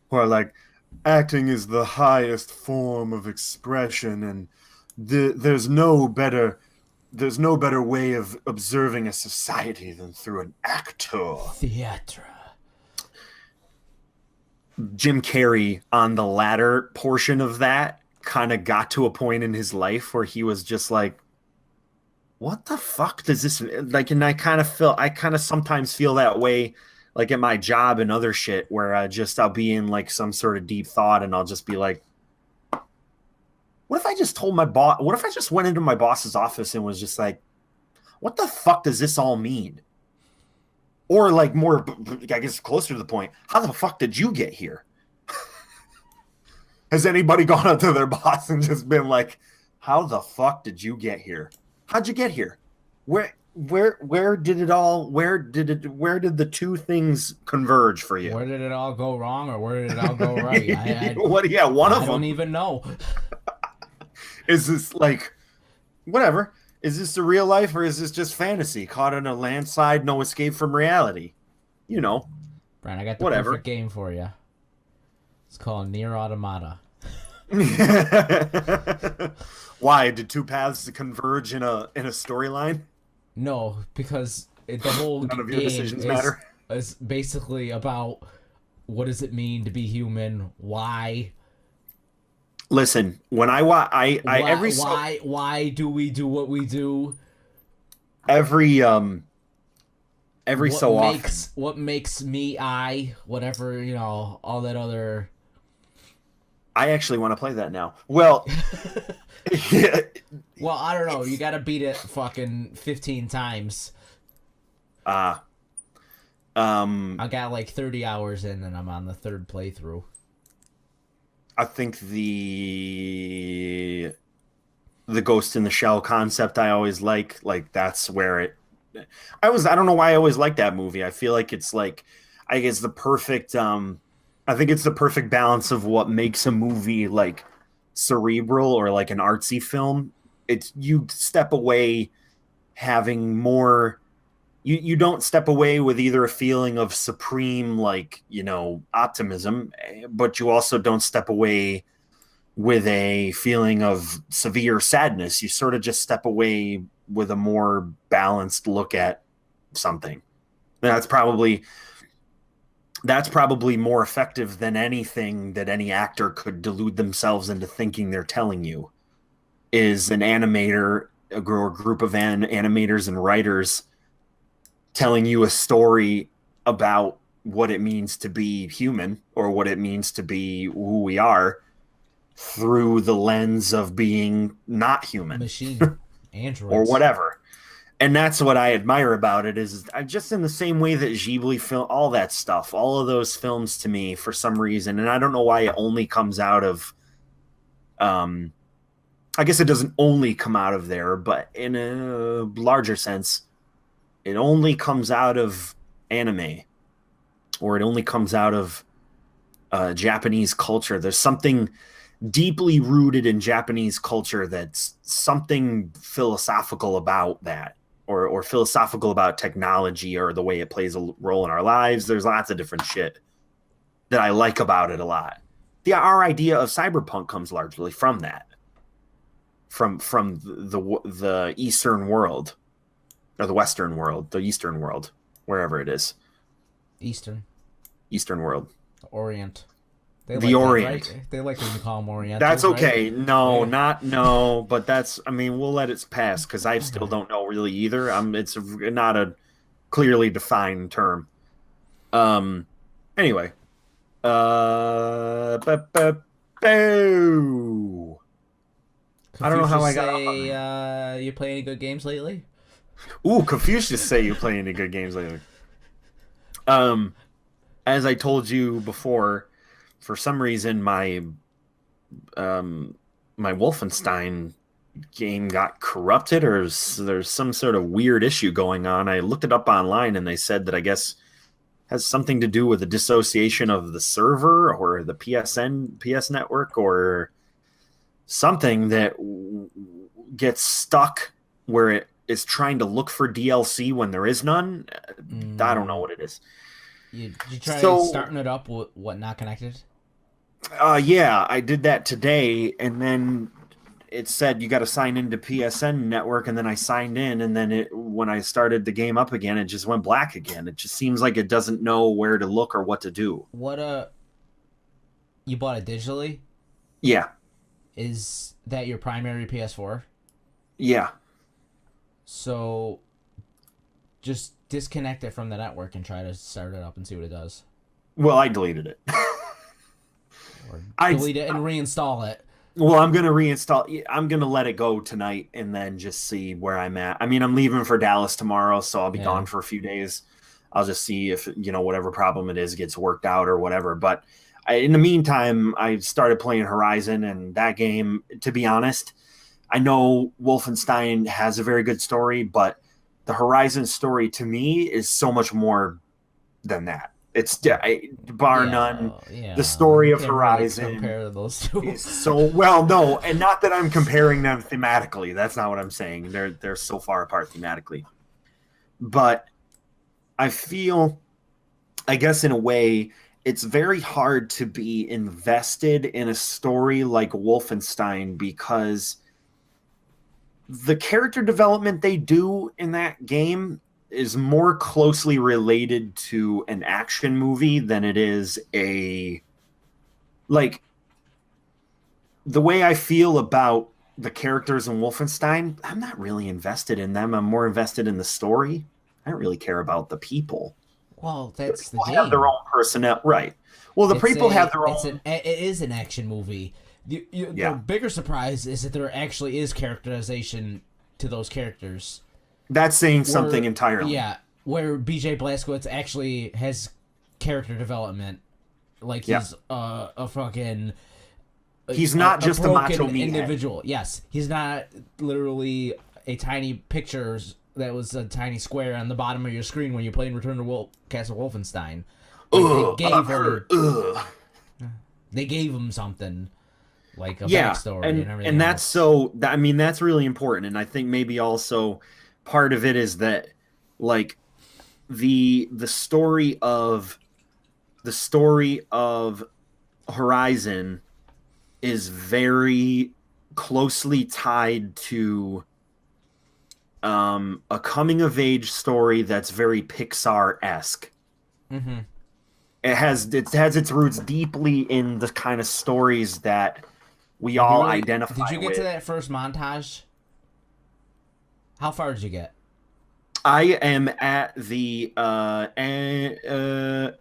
who are like, acting is the highest form of expression, and there's no better way of observing a society than through an actor. Theatre. Jim Carrey, on the latter portion of that, kind of got to a point in his life where he was just like, what the fuck does this like? And I kind of sometimes feel that way, like at my job and other shit, where I'll be in like some sort of deep thought, and I'll just be like, what if I just told my boss? What if I just went into my boss's office and was just like, what the fuck does this all mean? Or like more, I guess closer to the point, how the fuck did you get here? Has anybody gone up to their boss and just been like, how the fuck did you get here? How'd you get here? Where did the two things converge for you? Where did it all go wrong, or where did it all go right? One of them. I don't even know. Is this like, whatever? Is this the real life, or is this just fantasy? Caught in a landslide, no escape from reality. Brian, I got the perfect game for you. It's called Nier Automata. Why did two paths converge in a storyline? No, because the whole none of your decisions matter. Is basically about what does it mean to be human? Why? Listen, when why do we do what we do? Every so often. What makes me whatever, all that other. I actually want to play that now. Well, well, I don't know. You got to beat it fucking 15 times. I got like 30 hours in, and I'm on the third playthrough. I think the Ghost in the Shell concept I always like that's where it. I don't know why I always like that movie. I feel like it's like, I guess the perfect. I think it's the perfect balance of what makes a movie like cerebral or like an artsy film. It's, you step away having more. You don't step away with either a feeling of supreme, like, optimism, but you also don't step away with a feeling of severe sadness. You sort of just step away with a more balanced look at something. That's probably more effective than anything that any actor could delude themselves into thinking they're telling you. Is an animator, a group of animators and writers telling you a story about what it means to be human or what it means to be who we are through the lens of being not human Machine. or Androids. whatever. And that's what I admire about it is I just in the same way that Ghibli film, all that stuff, all of those films to me for some reason, and I don't know why it only comes out of, I guess it doesn't only come out of there, but in a larger sense, it only comes out of anime, or it only comes out of Japanese culture. There's something deeply rooted in Japanese culture that's something philosophical about that, or philosophical about technology or the way it plays a role in our lives. There's lots of different shit that I like about it a lot. Our idea of cyberpunk comes largely from that, from the Eastern world, or the Western world, the Eastern world, wherever it is. Eastern world. Orient. They the like Orient. That, right? They like when you call them Orientals. That's okay. Right? No, Yeah. not no, but that's. I mean, we'll let it pass because I still don't know really either. It's not a clearly defined term. Anyway. Boo. I don't know how I got off on that. You play any good games lately? Ooh, Confucius say you play any good games lately. As I told you before, for some reason my my Wolfenstein game got corrupted, or there's some sort of weird issue going on. I looked it up online and they said that I guess has something to do with the dissociation of the server or the PS network or something that gets stuck where it is trying to look for DLC when there is none. I don't know what it is. You try starting it up with what, not connected? Yeah, I did that today, and then it said you got to sign into PSN network, and then I signed in, and then when I started the game up again, it just went black again. It just seems like it doesn't know where to look or what to do. You bought it digitally? Yeah. Is that your primary PS4? Yeah. So just disconnect it from the network and try to start it up and see what it does. Well, I deleted it. Or delete it and reinstall it. Well, I'm going to reinstall. I'm going to let it go tonight and then just see where I'm at. I mean, I'm leaving for Dallas tomorrow, so I'll be gone for a few days. I'll just see if, whatever problem it is gets worked out or whatever. But in the meantime, I started playing Horizon, and that game, to be honest, I know Wolfenstein has a very good story, but the Horizon story to me is so much more than that. It's bar none. Yeah, the story of Horizon. Really compare those two. is so well, no, and not that I'm comparing them thematically. That's not what I'm saying. They're so far apart thematically. But I feel, I guess in a way, it's very hard to be invested in a story like Wolfenstein because the character development they do in that game is more closely related to an action movie than it is the way I feel about the characters in Wolfenstein. I'm not really invested in them. I'm more invested in the story. I don't really care about the people. Well, that's the game. Have their own personnel, right? Well, the people have their own. It is an action movie. The bigger surprise is that there actually is characterization to those characters. That's saying something entirely. Yeah, where BJ Blazkowicz actually has character development. Like he's a fucking... He's not just a macho meathead. Individual. Yes, he's not literally a tiny picture that was a tiny square on the bottom of your screen when you're playing Return to Castle Wolfenstein. They gave him something. Like a backstory and everything. And that's so. I mean, that's really important. And I think maybe also part of it is that, like, the story of Horizon is very closely tied to a coming of age story that's very Pixar-esque. Mm-hmm. It has its roots deeply in the kind of stories that we all identify with. Did you get to that first montage? How far did you get? I am at the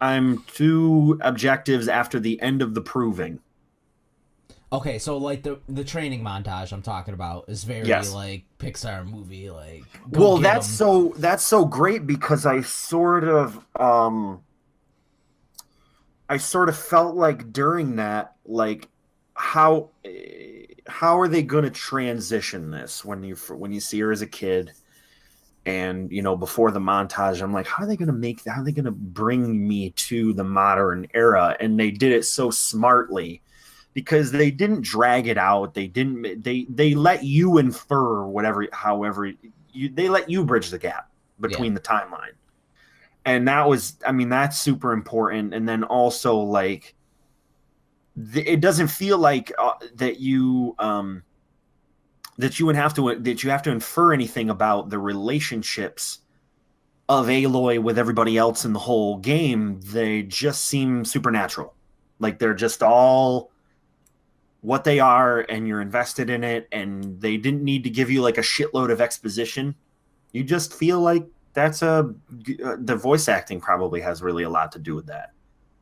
I'm 2 objectives after the end of the proving. Okay, so like the training montage I'm talking about is very Yes. like Pixar movie, like go Well, get them. that's so great because I sort of felt like during that, like how how are they going to transition this when you see her as a kid, and before the montage, I'm like, how are they going to make that? How are they going to bring me to the modern era? And they did it so smartly because they didn't drag it out. They let you infer whatever, however they let you bridge the gap Yeah. between the timeline. And that was, I mean, that's super important. And then also, like, it doesn't feel like that you have to infer anything about the relationships of Aloy with everybody else in the whole game. They just seem supernatural. Like they're just all what they are, and you're invested in it, and they didn't need to give you like a shitload of exposition. You just feel like the voice acting probably has really a lot to do with that.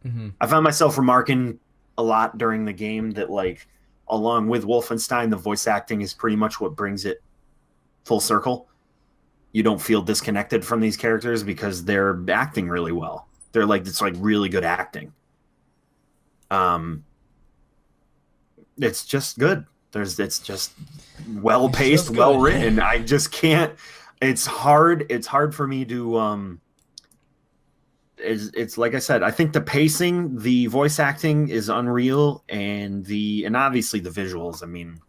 Mm-hmm. I found myself remarking a lot during the game that, like, along with Wolfenstein, the voice acting is pretty much what brings it full circle. You don't feel disconnected from these characters because they're acting really well. It's like really good acting. It's just good. It's just well paced, well written. I just can't. It's hard. It's hard for me to it's like I said, I think the pacing, the voice acting is unreal, and obviously the visuals. I mean,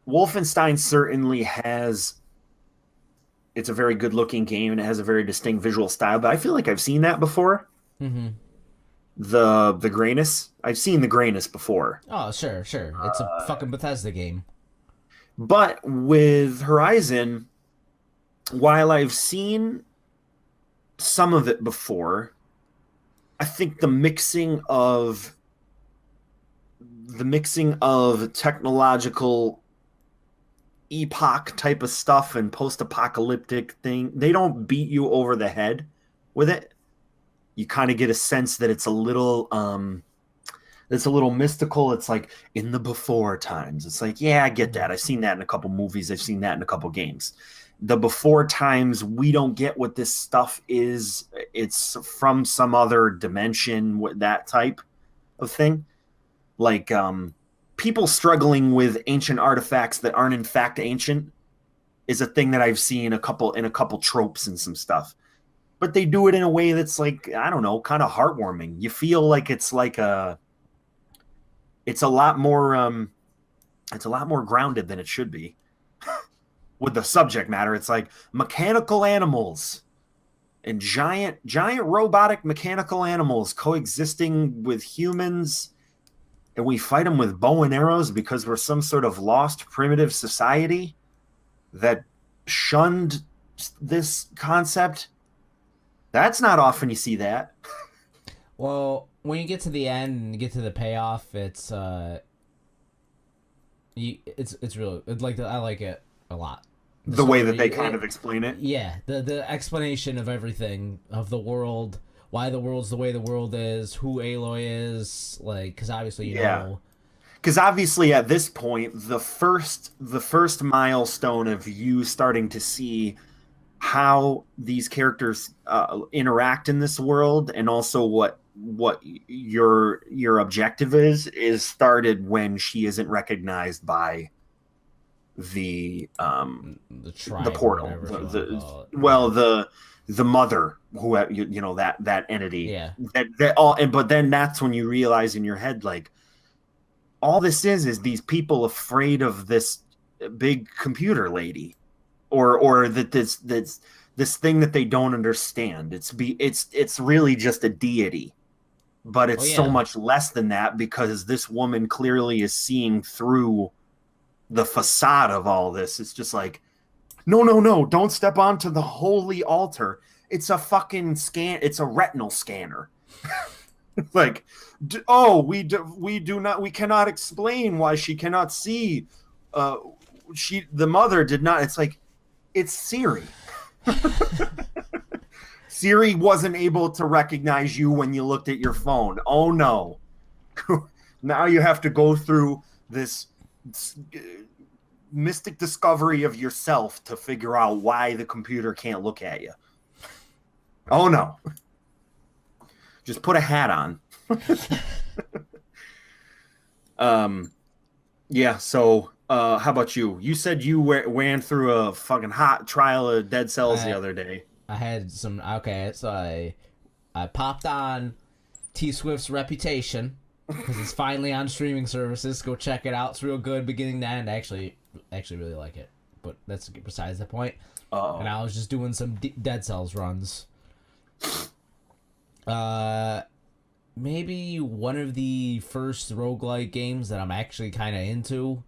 Wolfenstein certainly has. It's a very good looking game and it has a very distinct visual style, but I feel like I've seen that before. Mm-hmm. The grayness, I've seen the grayness before. Oh, sure. It's a fucking Bethesda game. But with Horizon, while I've seen some of it before, I think the mixing of technological epoch type of stuff and post-apocalyptic thing, they don't beat you over the head with it. You kind of get a sense that it's a little mystical. It's like in the before times. It's like, yeah, I get that. I've seen that in a couple movies. I've seen that in a couple games. The before times, we don't get what this stuff is. It's from some other dimension, that type of thing. Like people struggling with ancient artifacts that aren't in fact ancient is a thing that I've seen in a couple tropes and some stuff. But they do it in a way that's, like, I don't know, kind of heartwarming. You feel like it's a lot more grounded than it should be. With the subject matter, it's like mechanical animals and giant robotic mechanical animals coexisting with humans, and we fight them with bow and arrows because we're some sort of lost primitive society that shunned this concept. That's not often you see that. Well, when you get to the end and you get to the payoff, it's really, it's like, I like it a lot. The way that they kind of explain it. Yeah, the explanation of everything, of the world, why the world's the way the world is, who Aloy is, like, because obviously you know. Because obviously at this point, the first milestone of you starting to see how these characters interact in this world, and also what your objective is started when she isn't recognized by the tribe, the portal, the mother, who that entity, yeah, that all. And but then that's when you realize in your head, like, all this is these people afraid of this big computer lady, or that this thing that they don't understand. It's really just a deity, but it's so much less than that, because this woman clearly is seeing through the facade of all this. It's just like, no, don't step onto the holy altar. It's a fucking it's a retinal scanner. Like, we cannot explain why she cannot see. The mother did not. It's like, it's Siri. Siri wasn't able to recognize you when you looked at your phone. Oh no. Now you have to go through this mystic discovery of yourself to figure out why the computer can't look at you. Oh no. Just put a hat on. Yeah, so how about you? You said you ran through a fucking hot trial of Dead Cells the other day. I had some. Okay, so I popped on T Swift's Reputation because it's finally on streaming services. Go check it out. It's real good, beginning to end. I actually really like it, but that's besides the point. And I was just doing some Dead Cells runs. Maybe one of the first roguelike games that I'm actually kind of into.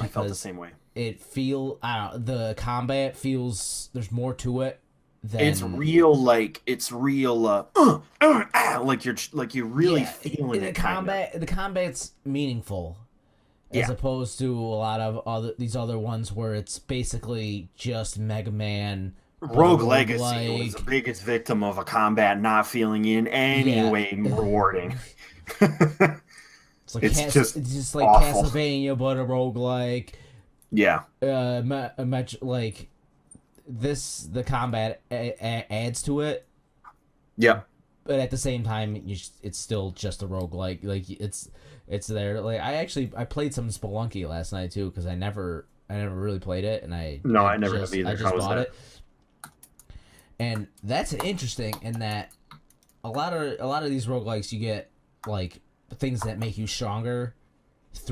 I felt the same way. I don't know, the combat feels, there's more to it than... It's real, like you're really feeling it. The combat's meaningful. As opposed to a lot of these other ones where it's basically just Mega Man... Rogue Legacy was the biggest victim of a combat not feeling in any way rewarding. It's just like awful. Castlevania, but a roguelike. Yeah. Like this, the combat adds to it. Yeah. But at the same time, it's still just a roguelike. Like it's there. Like I played some Spelunky last night too because I never really played it, and I never have either. I just bought it. And that's interesting in that a lot of these roguelikes you get like things that make you stronger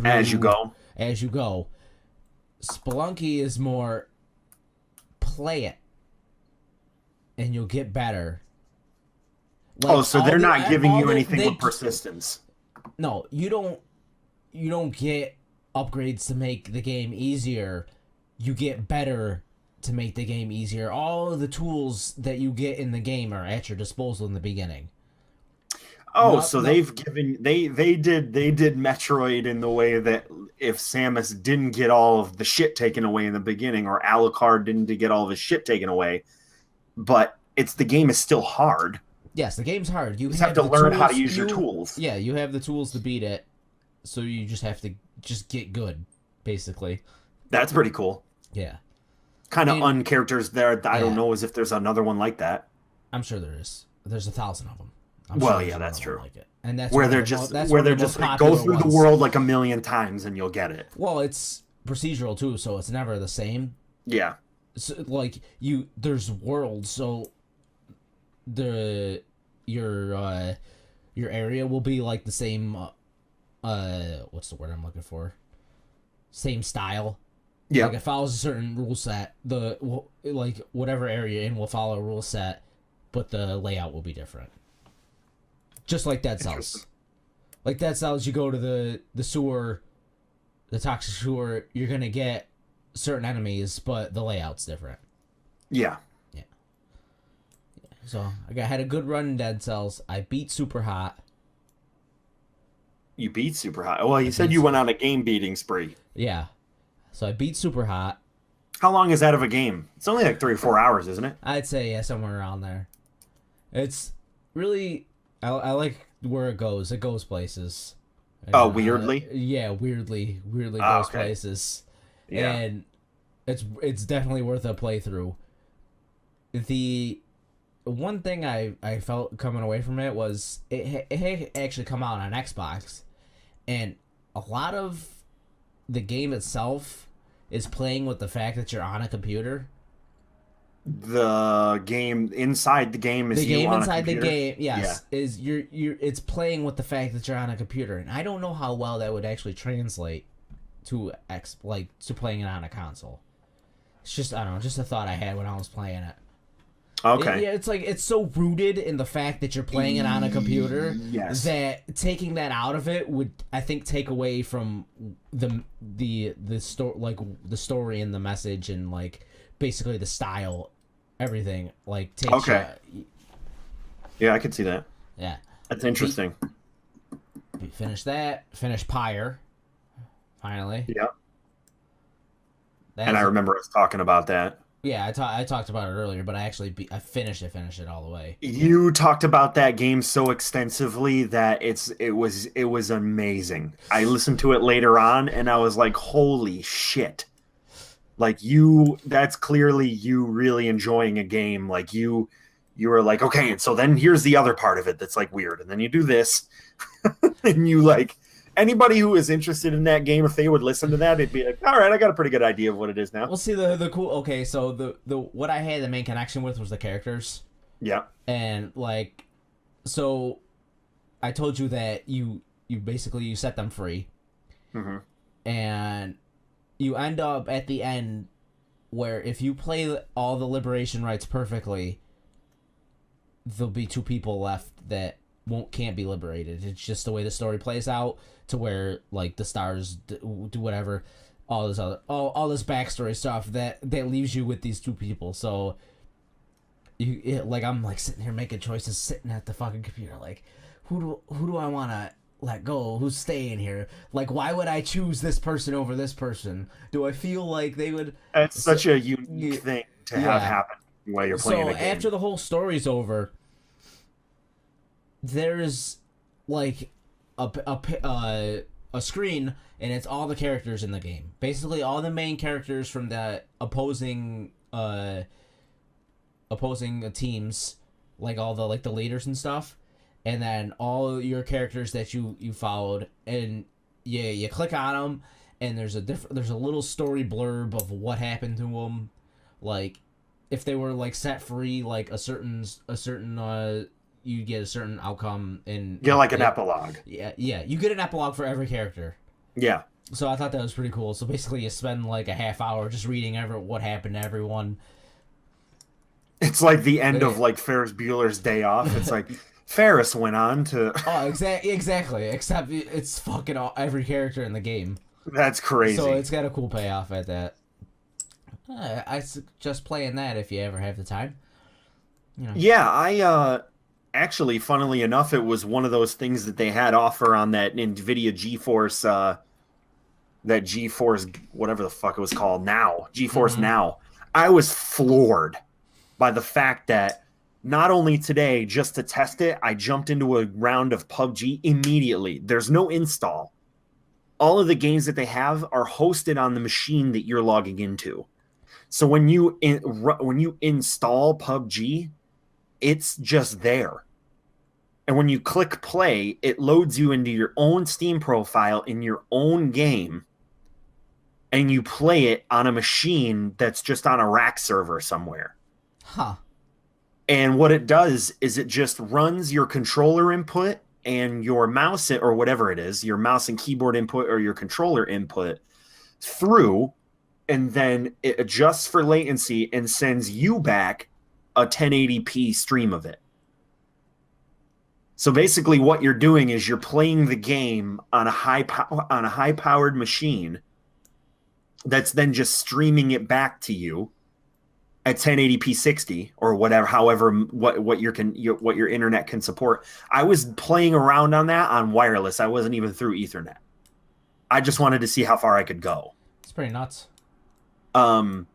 as you go. Spelunky is more play it and you'll get better. Like, so they're not giving you anything with persistence. No, you don't get upgrades to make the game easier. You get better to make the game easier. All of the tools that you get in the game are at your disposal in the beginning. They did Metroid in the way that if Samus didn't get all of the shit taken away in the beginning, or Alucard didn't get all of his shit taken away, but the game is still hard. Yes, the game's hard. You have to learn how to use your tools. Yeah, you have the tools to beat it, so you just have to get good, basically. That's pretty cool. Yeah. Kind of uncharacters there. I don't know as if there's another one like that. I'm sure there is. There's 1,000 of them. That's true. Like it. And that's where they're just like, go through the world like a million times and you'll get it. Well, it's procedural too, so it's never the same. Yeah. So, like there's worlds, so your area will be like the same. What's the word I'm looking for? Same style. Yeah. Like it follows a certain rule set. Whatever area you're in will follow a rule set, but the layout will be different. Just like Dead Cells. Like Dead Cells, you go to the sewer, the toxic sewer, you're gonna get certain enemies, but the layout's different. Yeah. Yeah. So I had a good run in Dead Cells. I beat Super Hot. You beat Super Hot? Well, you said you went on a game beating spree. Yeah. So I beat Super Hot. How long is that of a game? It's only like 3 or 4 hours, isn't it? I'd say somewhere around there. It's really, I like where it goes. It goes places. Weirdly? Weirdly goes places. Yeah. And it's definitely worth a playthrough. The one thing I felt coming away from it was it had actually come out on Xbox, and a lot of the game itself is playing with the fact that you're on a computer. The game inside the game is the you game on inside a computer? the game. Yes, yeah. Is you're it's playing with the fact that you're on a computer, and I don't know how well that would actually translate to playing it on a console. It's just, I don't know, just a thought I had when I was playing it. Okay. It's like it's so rooted in the fact that you're playing it on a computer that taking that out of it would, I think, take away from the story and the message and like basically the style, everything like takes. Okay. Yeah, I can see that. Yeah. That's interesting. We finished that. Finished Pyre. Finally. Yeah. And I remember us talking about that. Yeah, I talked about it earlier, but I actually I finished it all the way. You talked about that game so extensively that it was amazing. I listened to it later on and I was like, holy shit. Like that's clearly you really enjoying a game. Like you were like, okay, and so then here's the other part of it that's like weird, and then you do this, and you like anybody who is interested in that game, if they would listen to that, it'd be like, all right, I got a pretty good idea of what it is now. We'll see the cool. Okay, so the what I had the main connection with was the characters. Yeah, and like, so I told you that you basically you set them free, and you end up at the end where if you play all the liberation rites perfectly, there'll be two people left that can't be liberated. It's just the way the story plays out to where like the stars do whatever, all this other all this backstory stuff that leaves you with these two people. So like I'm like sitting here making choices, sitting at the fucking computer, like who do I want to let go? Who's staying here? Like, why would I choose this person over this person? Do I feel like they would? It's such a unique thing to have happen while you're playing a game. So after the whole story's over, there's like a screen, and it's all the characters in the game. Basically, all the main characters from the opposing teams, like all the the leaders and stuff. And then all your characters that you followed, and you click on them, and there's a little story blurb of what happened to them, like if they were like set free, like a certain you get a certain outcome in. Yeah, like an epilogue. Yeah, you get an epilogue for every character. Yeah. So I thought that was pretty cool. So basically, you spend like a half hour just reading what happened to everyone. It's like the end of like Ferris Bueller's Day Off. It's like. Ferris went on to. Oh, exactly. Except it's fucking every character in the game. That's crazy. So it's got a cool payoff at that. I suggest playing that if you ever have the time. You know. Yeah, I actually, funnily enough, it was one of those things that they had offer on that NVIDIA GeForce, that GeForce, whatever the fuck it was called now, GeForce Now. I was floored by the fact that. Not only today, just to test it, I jumped into a round of PUBG immediately. There's no install. All of the games that they have are hosted on the machine that you're logging into. So when you install PUBG, it's just there. And when you click play, it loads you into your own Steam profile in your own game. And you play it on a machine that's just on a rack server somewhere. Huh. And what it does is it just runs your controller input and your mouse or whatever it is, your mouse and keyboard input or your controller input through, and then it adjusts for latency and sends you back a 1080p stream of it. So basically what you're doing is you're playing the game on a high-powered machine that's then just streaming it back to you at 1080p 60 or whatever, however what your internet can support. I was playing around on that on wireless. I wasn't even through Ethernet. I just wanted to see how far I could go. It's pretty nuts. And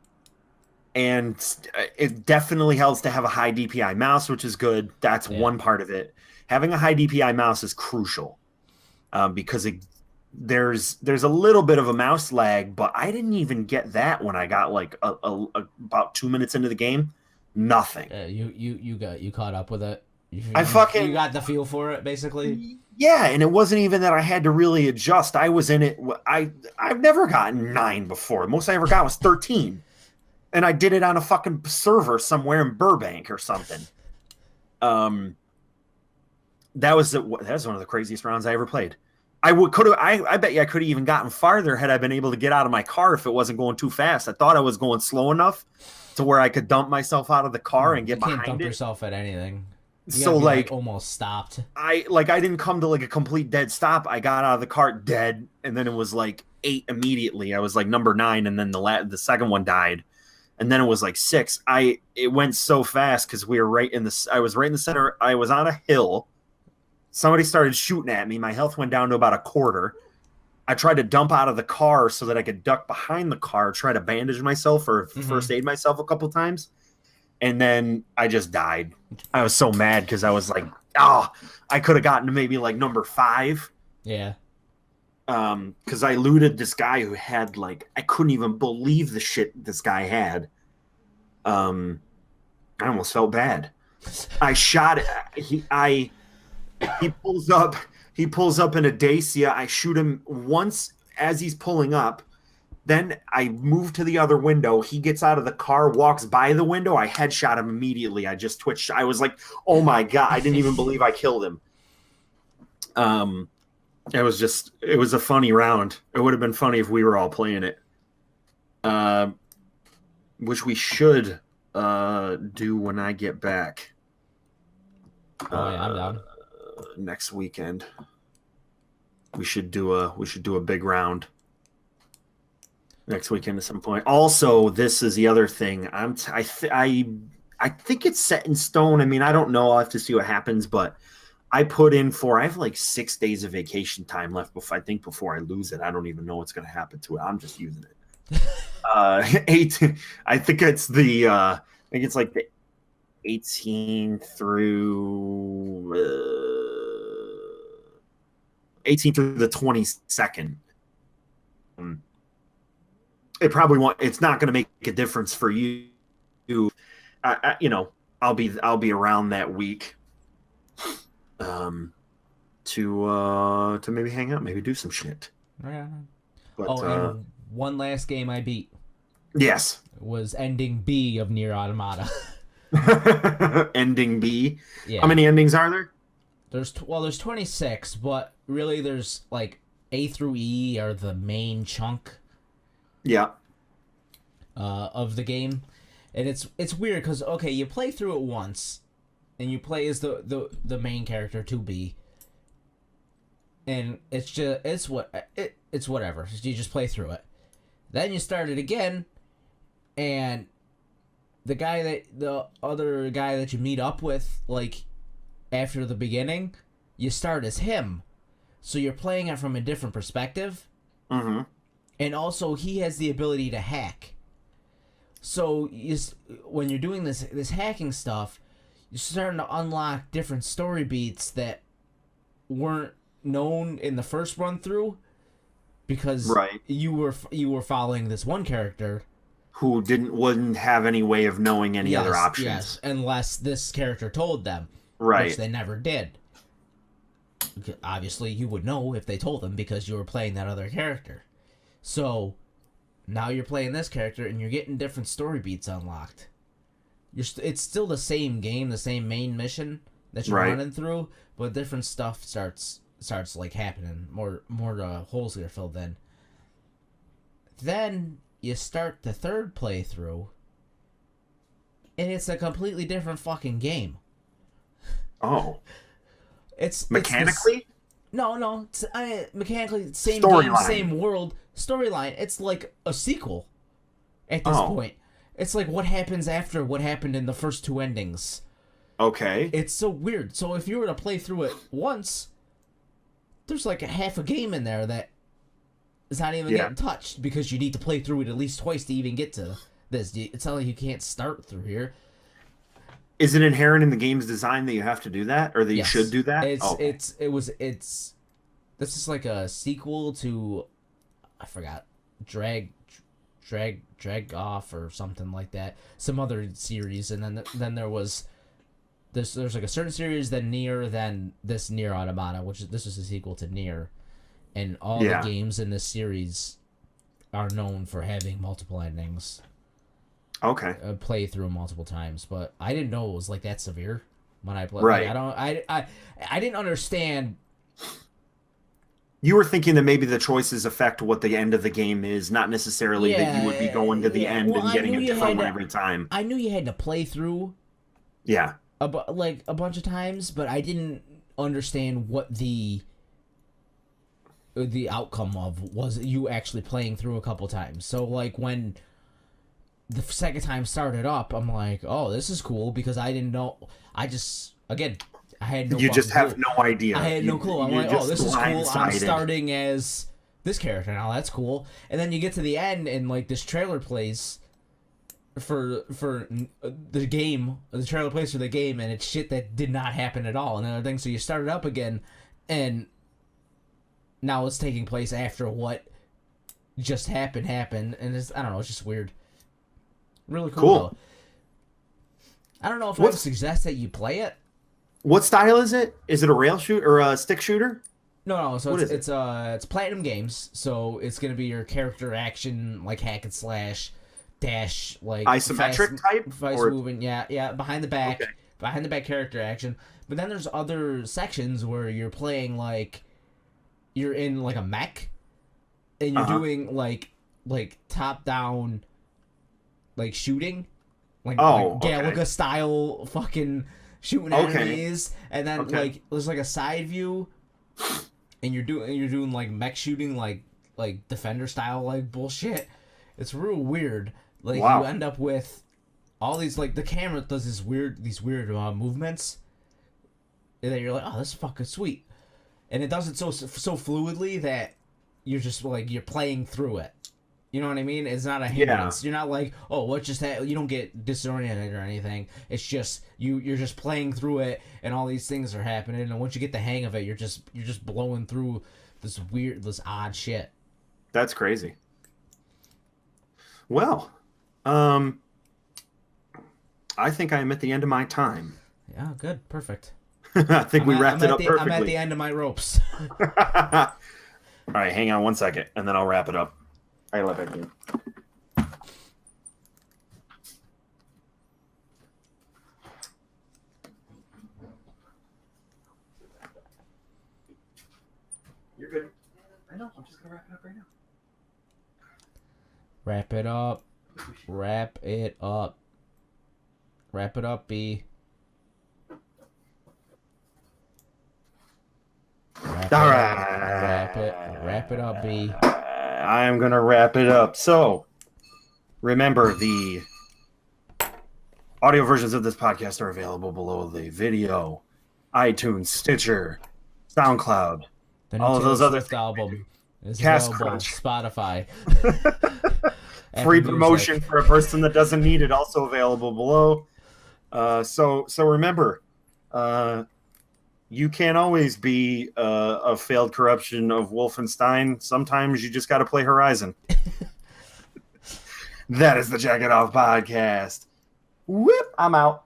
it definitely helps to have a high DPI mouse, which is good. That's one part of it. Having a high DPI mouse is crucial because there's a little bit of a mouse lag, but I didn't even get that when I got like about 2 minutes into the game. Nothing. You caught up with it. You got the feel for it, basically. Yeah, and it wasn't even that I had to really adjust. I was in it. I've never gotten 9 before. The most I ever got was 13, and I did it on a fucking server somewhere in Burbank or something. That was one of the craziest rounds I ever played. I bet you I could have even gotten farther had I been able to get out of my car if it wasn't going too fast. I thought I was going slow enough to where I could dump myself out of the car and get behind it. You can't dump yourself at anything. So like almost stopped. I didn't come to like a complete dead stop. I got out of the car dead, and then it was like 8 immediately. I was like number 9, and then the second one died, and then it was like 6. It went so fast because we were I was right in the center. I was on a hill. Somebody started shooting at me. My health went down to about a quarter. I tried to dump out of the car so that I could duck behind the car, try to bandage myself or first aid myself a couple times. And then I just died. I was so mad because I was like, I could have gotten to maybe like number 5. Yeah. Because I looted this guy who had like, I couldn't even believe the shit this guy had. I almost felt bad. I shot he pulls up in a Dacia. I shoot him once as he's pulling up. Then I move to the other window. He gets out of the car, walks by the window. I headshot him immediately. I just twitched. I was like, oh my God, I didn't even believe I killed him. It was a funny round. It would have been funny if we were all playing it. Which we should do when I get back. Oh yeah, I'm down. Next weekend. We should do a big round next weekend at some point. Also, this is the other thing. I think it's set in stone. I mean, I don't know. I'll have to see what happens, but I have like 6 days of vacation time left before I lose it. I don't even know what's going to happen to it. I'm just using it. 18. I think it's like the 18 through the 22nd. It's not going to make a difference for you. I'll be around that week to maybe hang out, maybe do some shit. Yeah. But, and one last game I beat. Yes. Was ending B of Nier Automata. Ending B? Yeah. How many endings are there? There's 26, but really there's like A through E are the main chunk. Yeah. Of the game. And it's weird because, okay, you play through it once, and you play as the main character 2B. And it's whatever. You just play through it. Then you start it again, and the other guy that you meet up with, like, after the beginning, you start as him. So you're playing it from a different perspective. Mm-hmm. And also, he has the ability to hack. So when you're doing this hacking stuff, you're starting to unlock different story beats that weren't known in the first run through, because you were following this one character who wouldn't have any way of knowing any other options. Yes, unless this character told them, right? Which they never did. Obviously, you would know if they told them because you were playing that other character. So now you're playing this character and you're getting different story beats unlocked. It's still the same game, the same main mission that you're running through, but different stuff starts like happening. More holes get filled in. Then you start the third playthrough, and it's a completely different fucking game. Oh, it's mechanically. No. Mechanically, same game, same world. Storyline, it's like a sequel at this point. It's like what happens after what happened in the first 2 endings. Okay. It's so weird. So if you were to play through it once, there's like a half a game in there that is not even getting touched because you need to play through it at least twice to even get to this. It's not like you can't start through here. Is it inherent in the game's design that you have to do that, or that you should do that? This is like a sequel to, I forgot, Drag Off or something like that. Some other series, and then there was this. There's like a certain series, then Nier, then this Nier Automata, this is a sequel to Nier, and all the games in this series are known for having multiple endings. Okay. Play through multiple times, but I didn't know it was like that severe when I played. Right. Like, I didn't understand. You were thinking that maybe the choices affect what the end of the game is, not necessarily that you would be going to the end and getting a different one every time. I knew you had to play through. Yeah. A bunch of times, but I didn't understand what the outcome of was you actually playing through a couple times. So like when the second time started up, I'm like, oh, this is cool, because I didn't know. I had no. You just have no idea. I had no clue. I'm like, oh, this is cool. I'm starting as this character now. That's cool. And then you get to the end, and like this trailer plays for the game. The trailer plays for the game, and it's shit that did not happen at all. And other things. So you start it up again, and now it's taking place after what just happened, and it's, I don't know. It's just weird. Really cool. Though. I don't know if I would suggest that you play it. What style is it? Is it a rail shoot or a stick shooter? No. So it's Platinum Games. So it's gonna be your character action, like hack and slash, dash, like isometric type, fast moving. Yeah. Behind the back character action. But then there's other sections where you're playing like you're in like a mech, and you're doing like top down, like shooting. like Galaga style fucking shooting enemies, and then like there's like a side view, and you're doing like mech shooting like Defender style like bullshit. It's real weird. Like you end up with all these like the camera does these weird movements, and then you're like, oh, this is fucking sweet, and it does it so fluidly that you're just like you're playing through it. You know what I mean? It's not a hindrance. You're not like, oh, what just happened? You don't get disoriented or anything. It's just you're just playing through it, and all these things are happening. And once you get the hang of it, you're just blowing through this odd shit. That's crazy. Well, I think I am at the end of my time. Yeah, good, perfect. I think we wrapped it up perfectly. I'm at the end of my ropes. All right, hang on one second, and then I'll wrap it up. I love it. You're good. I know. I'm just gonna wrap it up right now. Wrap it up. Wrap it up. Wrap it up, B. All right. Wrap it up, B. I am going to wrap it up. So, remember, the audio versions of this podcast are available below the video. iTunes, Stitcher, SoundCloud, all of those other album is Cast available on Crunch. Spotify. Free promotion for a person that doesn't need it, also available below. So remember, you can't always be a failed corruption of Wolfenstein. Sometimes you just got to play Horizon. That is the Jack It Off podcast. Whip, I'm out.